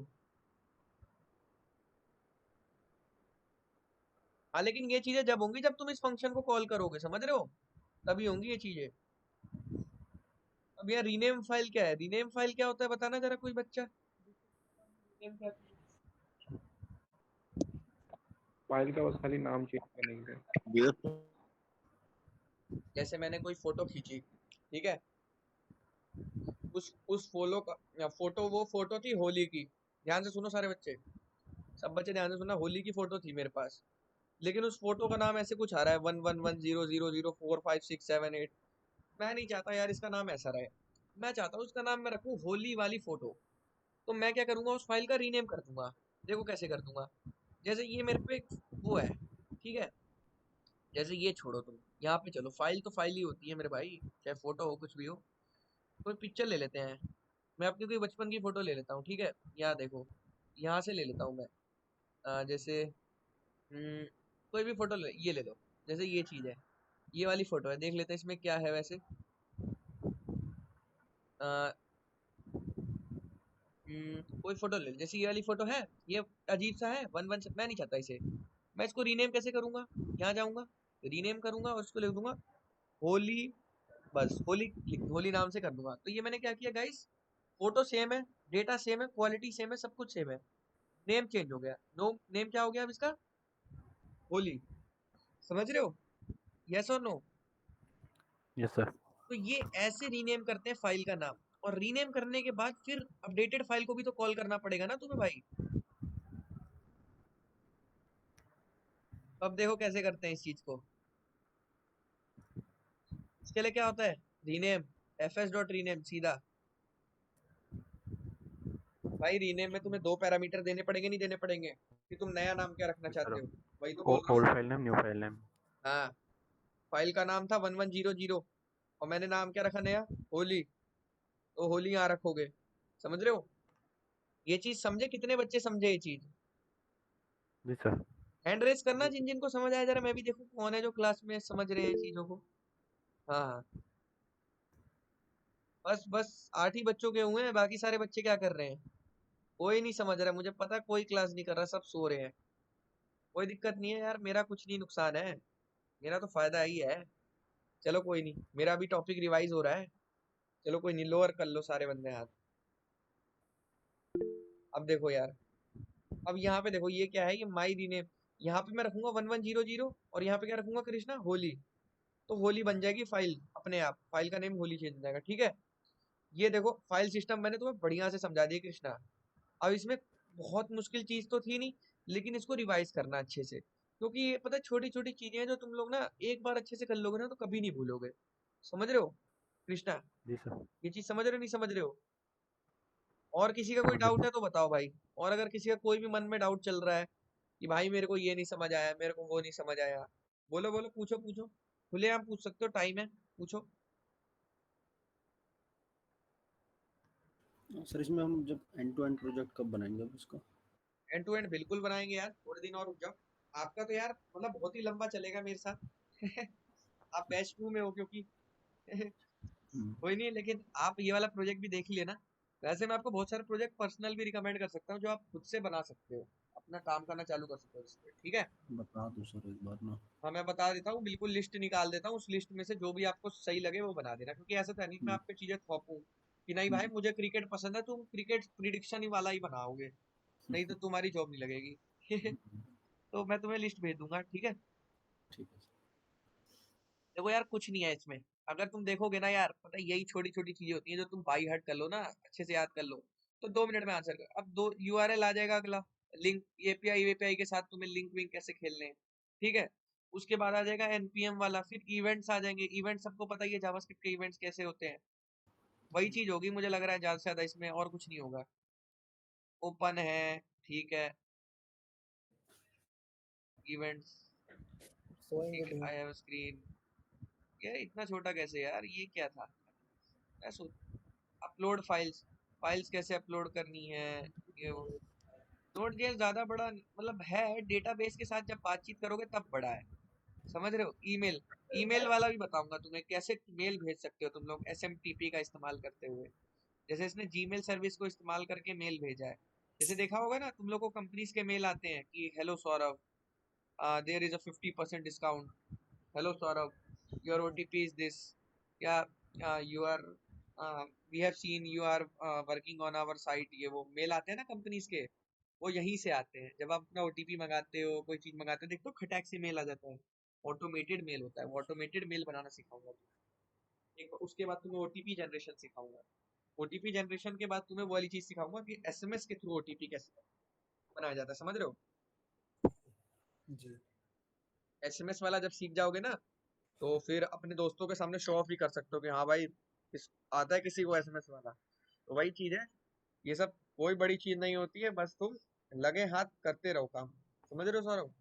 हाँ लेकिन ये चीजें जब होंगी जब तुम इस फंक्शन को कॉल करोगे, समझ रहे हो, तभी होंगी ये चीजें। अब यहाँ रीनेम फाइल क्या है, रीनेम फाइल क्या होता है बताना जरा कोई बच्चा, रीनेम क्या है? फाइल का बस खाली नाम चेंज करने के लिए। भैया जैसे मैंने कोई फोटो खींची, ठीक है, उस फोलो का फोटो, वो फोटो थी होली की, ध्यान से सुनो सारे बच्चे, सब बच्चे ध्यान से सुनना, होली की फोटो थी मेरे पास, लेकिन उस फोटो का नाम ऐसे कुछ आ रहा है 1110004567 8। मैं नहीं चाहता यार इसका नाम ऐसा रहे, मैं चाहता हूँ इसका नाम मैं रखूँ होली वाली फोटो। तो मैं क्या करूंगा, उस फाइल का रीनेम कर दूंगा। देखो कैसे कर दूंगा, जैसे ये मेरे पे एक वो है, ठीक है, जैसे ये छोड़ो तुम, यहाँ पे चलो, फाइल तो फाइल ही होती है मेरे भाई, चाहे फोटो हो कुछ भी हो। कोई पिक्चर ले लेते हैं, मैं अपनी कोई बचपन की फोटो ले लेता हूँ, ठीक है। यहाँ देखो, यहाँ से ले लेता हूँ मैं, जैसे कोई भी फोटो ये ले लो, जैसे ये चीज है, ये वाली फोटो है, देख लेते हैं इसमें क्या है वैसे। अ, कोई फोटो ले लो, जैसे ये वाली फोटो है, ये अजीब सा है, मैं नहीं चाहता इसे, मैं इसको रीनेम कैसे करूंगा, यहाँ जाऊंगा, रीनेम करूंगा और इसको लिख दूंगा होली, बस होली, होली नाम से कर दूंगा। तो ये मैंने क्या किया गाइस, फोटो सेम है, डेटा सेम है, क्वालिटी सेम है, सब कुछ सेम है, नेम चेंज हो गया। नो नेम क्या हो गया अब इसका, होली। समझ रहे हो, यस और नो? Yes sir. तो ये ऐसे रीनेम करते हैं फाइल का नाम, और रीनेम करने के बाद फिर अपडेटेड फाइल को भी तो कॉल करना पड़ेगा ना तुम्हें भाई। अब देखो कैसे करते हैं इस चीज को, इसके लिए क्या होता है, रीनेम, fs.rename सीधा, भाई रीनेम में तुम्हें 2 पैरामीटर देने पड़ेंगे, नहीं देने पड़ेंगे? कि तुम नया नाम क्या रखना जी सर, चाहते हो? वही तो बोल रहा ओल्ड हूँ। File name, new file name. हाँ, फाइल का नाम था 1100 और मैंने नाम क्या रखा नया? होली। तो होली यहाँ रखोगे, समझ रहे हो? ये चीज समझे? कितने बच्चे समझे ये चीज? जी सर। हैंड रेस करना जिन जिनको समझ आया, जरा मैं भी देखूं कौन है जो क्लास में समझ रहे हैं चीजों को। हाँ हाँ, बस बस 8 ही बच्चों के हुए हैं, बाकी सारे बच्चे क्या कर रहे हैं? कोई नहीं समझ रहा, मुझे पता है कोई क्लास नहीं कर रहा, सब सो रहे हैं। कोई दिक्कत नहीं है यार, मेरा कुछ नहीं नुकसान है, मेरा तो फायदा ही है। चलो कोई नहीं, मेरा भी टॉपिक रिवाइज हो रहा है। चलो कोई नहीं, लोअर कर लो सारे बंदे हाथ। अब देखो यार, अब यहाँ पे देखो ये क्या है, ये माई रीनेम। यहाँ पे मैं रखूंगा 1100 और यहाँ पे क्या रखूंगा कृष्णा? होली। तो होली बन जाएगी फाइल अपने आप, फाइल का नेम होली चेंज हो जाएगा, ठीक है? ये देखो फाइल सिस्टम मैंने तुम्हें बढ़िया से समझा दिया कृष्णा। अब इसमें बहुत मुश्किल चीज तो थी नहीं, लेकिन इसको रिवाइज करना अच्छे से, क्योंकि ये पता है छोटी छोटी चीजें हैं जो तुम लोग ना एक बार अच्छे से कर लोगे ना तो कभी नहीं भूलोगे। समझ रहे हो कृष्णा? जी सर। ये चीज समझ रहे हो नहीं समझ रहे हो? और किसी का कोई समझ गया डाउट सर। है तो बताओ भाई। और अगर किसी का कोई भी मन में डाउट चल रहा है कि भाई मेरे को ये नहीं समझ आया, मेरे को वो नहीं समझ आया, बोलो बोलो, पूछो पूछो, खुले आप पूछ सकते हो, टाइम है, पूछो। सर इसमें हम जब एंड टू एंड प्रोजेक्ट कब बनाएंगे अब इसका? एंड टू एंड बिल्कुल बनाएंगे यार, थोड़े दिन और रुक जाओ। आपका तो यार मतलब बहुत ही लंबा चलेगा मेरे साथ। आप बैच 2 में हो क्योंकि। कोई नहीं, लेकिन आप ये वाला प्रोजेक्ट भी देख लेना। वैसे मैं आपको बहुत सारे प्रोजेक्ट पर्सनल भी रिकमेंड कर सकता हूँ जो आप खुद से बना सकते हो, अपना काम करना चालू कर सकते हो इस पे, ठीक है? बता दो सर एक बार ना। हाँ मैं बता देता हूँ, बिल्कुल लिस्ट निकाल देता हूँ, उस लिस्ट में से जो भी आपको सही लगे वो बना देना, क्योंकि ऐसा था नहीं कि मैं हम्म, आप पे चीजें थोपूं कि नहीं भाई मुझे क्रिकेट पसंद है, तुम क्रिकेट प्रिडिक्शन ही वाला ही बनाओगे, नहीं तो तुम्हारी जॉब नहीं लगेगी। तो मैं तुम्हें लिस्ट भेज दूंगा, ठीक है? ठीक है सर। देखो यार कुछ नहीं है इसमें, अगर तुम देखोगे ना यार, पता है यही छोटी छोटी चीजें होती हैं जो तुम बाई हार्ट कर लो ना, अच्छे से याद कर लो, तो 2 मिनट में आंसर कर। अब दो यूआरएल आ जाएगा अगला, लिंक एपीआई वेपीआई के साथ तुम्हें लिंक विंक कैसे खेलने हैं, ठीक है? उसके बाद आ जाएगा एनपीएम वाला, फिर इवेंट्स आ जाएंगे। इवेंट सबको पता ही है जावास्क्रिप्ट के इवेंट्स कैसे होते हैं, वही चीज होगी मुझे लग रहा है ज्यादा से ज्यादा, इसमें और कुछ नहीं होगा। ओपन है, ठीक है, इवेंट्स, सोएंगे ठीक है, नहीं। I have screen. ये इतना छोटा कैसे यार, ये क्या था? मैं सोच, अपलोड फाइल्स, फाइल्स कैसे अपलोड करनी है, ये वो। नोट जेएस ज्यादा बड़ा मतलब है, डेटाबेस के साथ जब बातचीत करोगे तब बड़ा है, समझ रहे हो? ईमेल, ईमेल वाला भी बताऊंगा तुम्हें, कैसे मेल भेज सकते हो तुम लोग एसएमटीपी का इस्तेमाल करते हुए, जैसे इसने जीमेल सर्विस को इस्तेमाल करके मेल भेजा है। जैसे देखा होगा ना तुम लोग को कंपनीज के मेल आते हैं कि hello Saurabh, there is a 50% discount, hello Saurabh, your OTP is this, या you are, we have seen you are working on our site, ये वो मेल आते हैं ना कंपनीज के, वो यहीं से आते हैं। जब आप अपना ओटीपी मंगाते हो, कोई चीज मंगाते हो, देखो खटैक से मेल आ जाता है, ऑटोमेटेड मेल होता है, वो ऑटोमेटेड मेल बनाना सिखाऊंगा तुम्हें। एक उसके बाद तुम्हें ओटीपी जनरेशन सिखाऊंगा, ओटीपी जनरेशन के बाद तुम्हें वो वाली चीज सिखाऊंगा कि एसएमएस के थ्रू ओटीपी कैसे बनाया जाता है, समझ रहे हो? जी। एसएमएस वाला जब सीख जाओगे ना, तो फिर अपने दोस्तों के सामने शो ऑफ भी कर सकते हो कि हाँ भाई इस आता है किसी को एसएमएस वाला। तो वही चीज है, ये सब कोई बड़ी चीज नहीं होती है, बस तुम लगे हाथ करते रहो काम, समझ रहे हो सौरभ?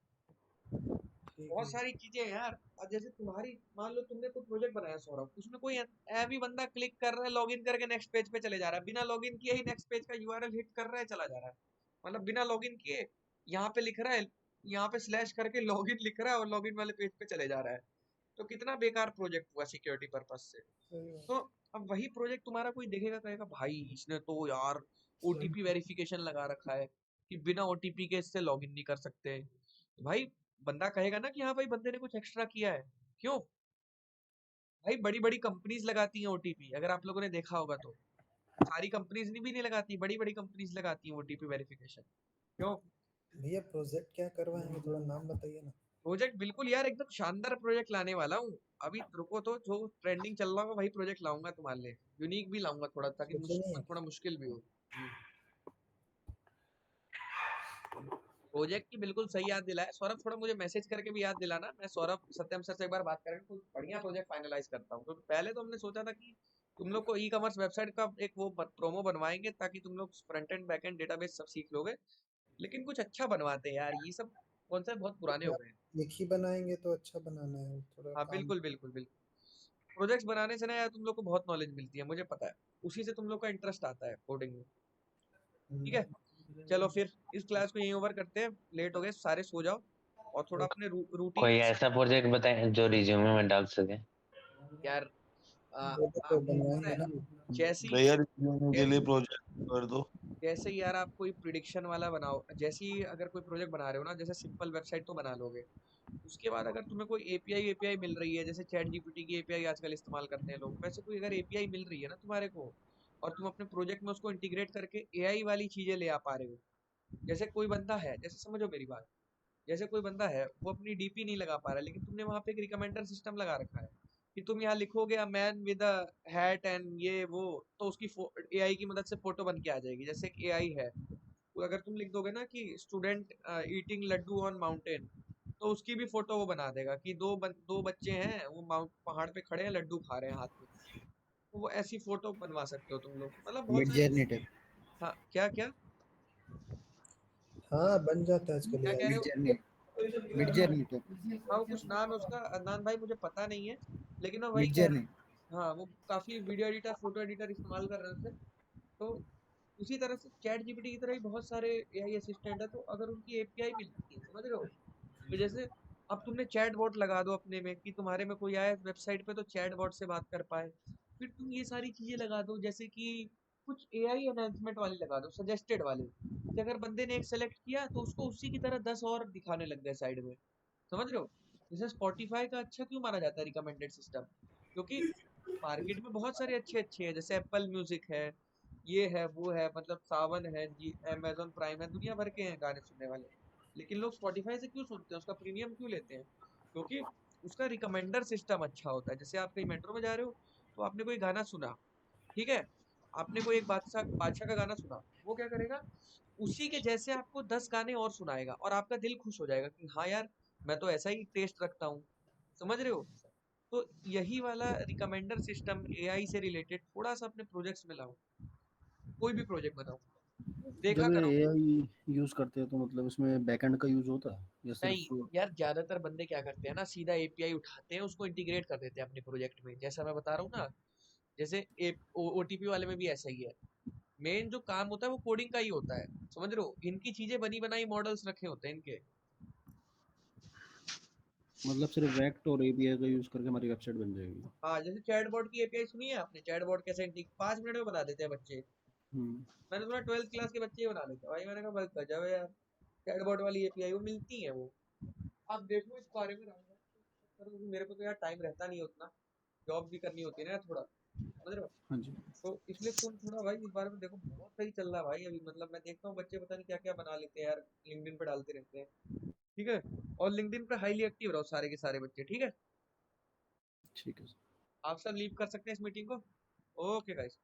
ठीक बहुत है। सारी चीजें हैं यार। अब जैसे तुम्हारी, मान लो तुमने कोई प्रोजेक्ट बनाया सौरभ, उसमें कोई ऐप ही बंदा क्लिक कर रहा है, लॉगिन करके नेक्स्ट पेज पे चले जा रहा है, बिना लॉगिन किए ही नेक्स्ट पेज का यूआरएल हिट कर रहा है, चला जा रहा है, मतलब बिना लॉगिन किए। यहाँ पे लिख रहा है, यहाँ पे स्लैश करके लॉगिन लिख रहा है और लॉगिन वाले पेज पे चले जा रहा है। तो कितना बेकार प्रोजेक्ट हुआ सिक्योरिटी पर्पज से। सही बात। तो अब वही प्रोजेक्ट तुम्हारा कोई देखेगा, कहेगा भाई इसने तो यार ओटीपी वेरिफिकेशन लगा रखा है कि बिना ओटीपी के इससे लॉगिन नहीं कर सकते। तो भाई बंदा कहेगा ना कि हाँ भाई बंदे ने कुछ एक्स्ट्रा किया है। क्यों भाई? बड़ी बड़ी कंपनीज लगाती हैं ओटीपी, अगर आप लोगों ने देखा होगा तो। सारी कंपनीज भी नहीं लगाती, बड़ी बड़ी कंपनीज लगाती हैं ओटीपी वेरिफिकेशन। क्यों? भैया प्रोजेक्ट क्या करवाएंगे, थोड़ा नाम बताइए ना। प्रोजेक्ट बिल्कुल यार एकदम शानदार प्रोजेक्ट लाने वाला हूँ। अभी रुको, तो जो ट्रेंडिंग चल रहा होगा वही प्रोजेक्ट लाऊंगा तुम्हारे लिए, यूनिक भी लाऊंगा थोड़ा, ताकि सोचे नहीं है थोड़ा मुश्किल भी हो। प्रोजेक्ट की बिल्कुल सही याद दिलाया सौरभ, थोड़ा मुझे मैसेज करके भी याद दिलाना, मैं सौरभ सत्यम सर से एक बार बात करके कुछ बढ़िया प्रोजेक्ट फाइनलाइज करता हूँ, क्योंकि पहले तो हमने सोचा था कि तुम लोग को ई कॉमर्स वेबसाइट का एक वो प्रोमो बनवाएंगे ताकि तुम लोग front end back and database सब सीख लोगे, लेकिन कुछ अच्छा बनवाते हैं यार, ये सब कॉन्सेप्ट बहुत पुराने हो गए हैं। एक ही बनाएंगे तो अच्छा बनाना है, थोड़ा हाँ काम। बिल्कुल बिल्कुल बिल्कुल। प्रोजेक्ट्स बनाने से ना यार तुम लोग को बहुत नॉलेज मिलती है, मुझे पता है, उसी से तुम लोग का इंटरेस्ट आता है कोडिंग में। ठीक है, चलो फिर इस क्लास को यहीं ओवर करते हैं, लेट हो गए, सारे सो जाओ और थोड़ा अपने रूटीन कोई में ऐसा प्रोजेक्ट बताएं जो रिज्यूमे में डाल सके। यार वो तो आपको पता बनवाएंगे है, ना। जैसी भैया रिज्यूमे के लिए जैसी प्रोजेक्ट कर दो। जैसे ही यार आप कोई प्रिडिक्शन वाला बनाओ, जैसे ही अगर कोई प्रोजेक्ट बना रहे हो ना, जैसे सिंपल वेबसाइट तो बना लोगे, उसके बाद अगर तुम्हें कोई एपीआई मिल रही है, जैसे चैट जीपीटी की एपीआई आजकल इस्तेमाल करते हैं लोग, वैसे कोई अगर एपीआई मिल रही है ना तुम्हारे को, और तुम अपने प्रोजेक्ट में उसको इंटीग्रेट करके एआई वाली चीजें ले आ पा रहे हो, जैसे कोई बंदा है, जैसे समझो मेरी बात, जैसे कोई बंदा है वो अपनी डीपी नहीं लगा पा रहा है, लेकिन तुमने वहां पे एक रिकमेंडर सिस्टम लगा रखा है कि तुम यहाँ लिखोगे a man with a hat and ये वो, तो उसकी एआई की मदद से फोटो बन के आ जाएगी। जैसे एक एआई है, वो अगर तुम लिख दोगे ना कि student eating laddoo on mountain, तो उसकी भी फोटो वो बना देगा कि दो बच्चे हैं, वो पहाड़ पे खड़े हैं, लड्डू खा रहे हैं हाथ में, तो वो ऐसी फोटो बनवा सकते हो तुम लोग, मतलब बहुत मिड सारी। Journey type. हाँ क्या क्या हाँ बन जाता है आजकल क्या यार। कह रहे मिड हो? Journey, mid journey type. हाँ वो कुछ नाम है उसका, अदनान भाई मुझे पता नहीं है, लेकिन मैं वही मिड कह रहा जर्नी। हूँ। हाँ वो काफी वीडियो एडिटर फोटो एडिटर इस्तेमाल कर रहे थे, तो उसी तरह से चैट जीपीटी की तरह ही बहुत सारे एआई असिस्टेंट है, तो अगर उनकी एपीआई मिलती है, समझ रहे हो, तो जैसे अब तुमने चैट बॉट लगा दो अपने में कि तुम्हारे में कोई आए वेबसाइट पे तो चैट बॉट से बात कर पाए, फिर तुम ये सारी चीजें लगा दो, जैसे कि कुछ एआई एनहांसमेंट वाली लगा दो, सजेस्टेड वाली, कि अगर बंदे ने एक सेलेक्ट किया तो उसको उसी की तरह 10 और दिखाने लग गए साइड में, समझ रहे हो। जैसे स्पॉटिफाई का अच्छा क्यों माना जाता है रिकमेंडेड सिस्टम, क्योंकि मार्केट में बहुत सारे अच्छे अच्छे हैं, जैसे एप्पल म्यूजिक है, ये है वो है, मतलब सावन है जी, अमेजोन प्राइम है, दुनिया भर के हैं गाने सुनने वाले, लेकिन लोग स्पॉटिफाई से क्यों सुनते हैं, उसका प्रीमियम क्यों लेते हैं, क्योंकि उसका रिकमेंडर सिस्टम अच्छा होता है। जैसे आप कहीं मेट्रो में जा रहे हो, तो आपने कोई गाना सुना, ठीक है, आपने कोई एक बादशाह बादशाह का गाना सुना, वो क्या करेगा, उसी के जैसे आपको 10 गाने और सुनाएगा, और आपका दिल खुश हो जाएगा कि हाँ यार, मैं तो ऐसा ही टेस्ट रखता हूँ, समझ रहे हो। तो यही वाला रिकमेंडर सिस्टम एआई से रिलेटेड थोड़ा सा अपने प्रोजेक्ट्स में लाओ, कोई भी प्रोजेक्ट बनाओ, देखा जब ये करो। एआई यूज करते हैं तो मतलब इसमें बैकएंड का यूज होता है या नहीं सिर्फ? यार, ज्यादातर बंदे क्या करते हैं ना, सीधा एपीआई उठाते हैं, उसको इंटीग्रेट कर देते हैं अपने प्रोजेक्ट में, जैसा मैं बता रहा हूँ ना, जैसे ओटीपी वाले में भी ऐसा ही है, मेन जो काम होता है वो कोडिंग का ही होता है, समझ रहे हो, इनकी चीजें बनी बनाई मॉडल्स रखे होते हैं इनके। मतलब सिर्फ वेक्ट और एपीआई का यूज करके हमारी वेबसाइट बन जाएगी? हाँ जैसे चैटबॉट की एपीआई सुनी है आपने, चैटबॉट कैसे 5 मिनट में बता देते हैं बच्चे, हम्म। मैंने सुना 12th क्लास के बच्चे ही बना लेते हैं भाई, मैंने कहा भाई गजब है यार, चैटबॉट वाली एपीआई वो मिलती है वो, आप देखो इस बारे में रहूंगा, क्योंकि मेरे को तो यार टाइम रहता नहीं है उतना, जॉब भी करनी होती है ना यार थोड़ा, समझ रहे हो, हाँ जी। तो इसलिए तुम थोड़ा भाई इस बारे में देखो, बहुत सही चल रहा है भाई अभी, मतलब मैं देखता हूँ बच्चे पता नहीं क्या क्या बना लेते हैं यार, लिंक्डइन पे डालते रहते हैं, ठीक है, और लिंक्डइन पे हाईली एक्टिव रहो सारे के सारे बच्चे, ठीक है। ठीक है। आप सब लीव कर सकते हैं इस मीटिंग को, ओके गाइस।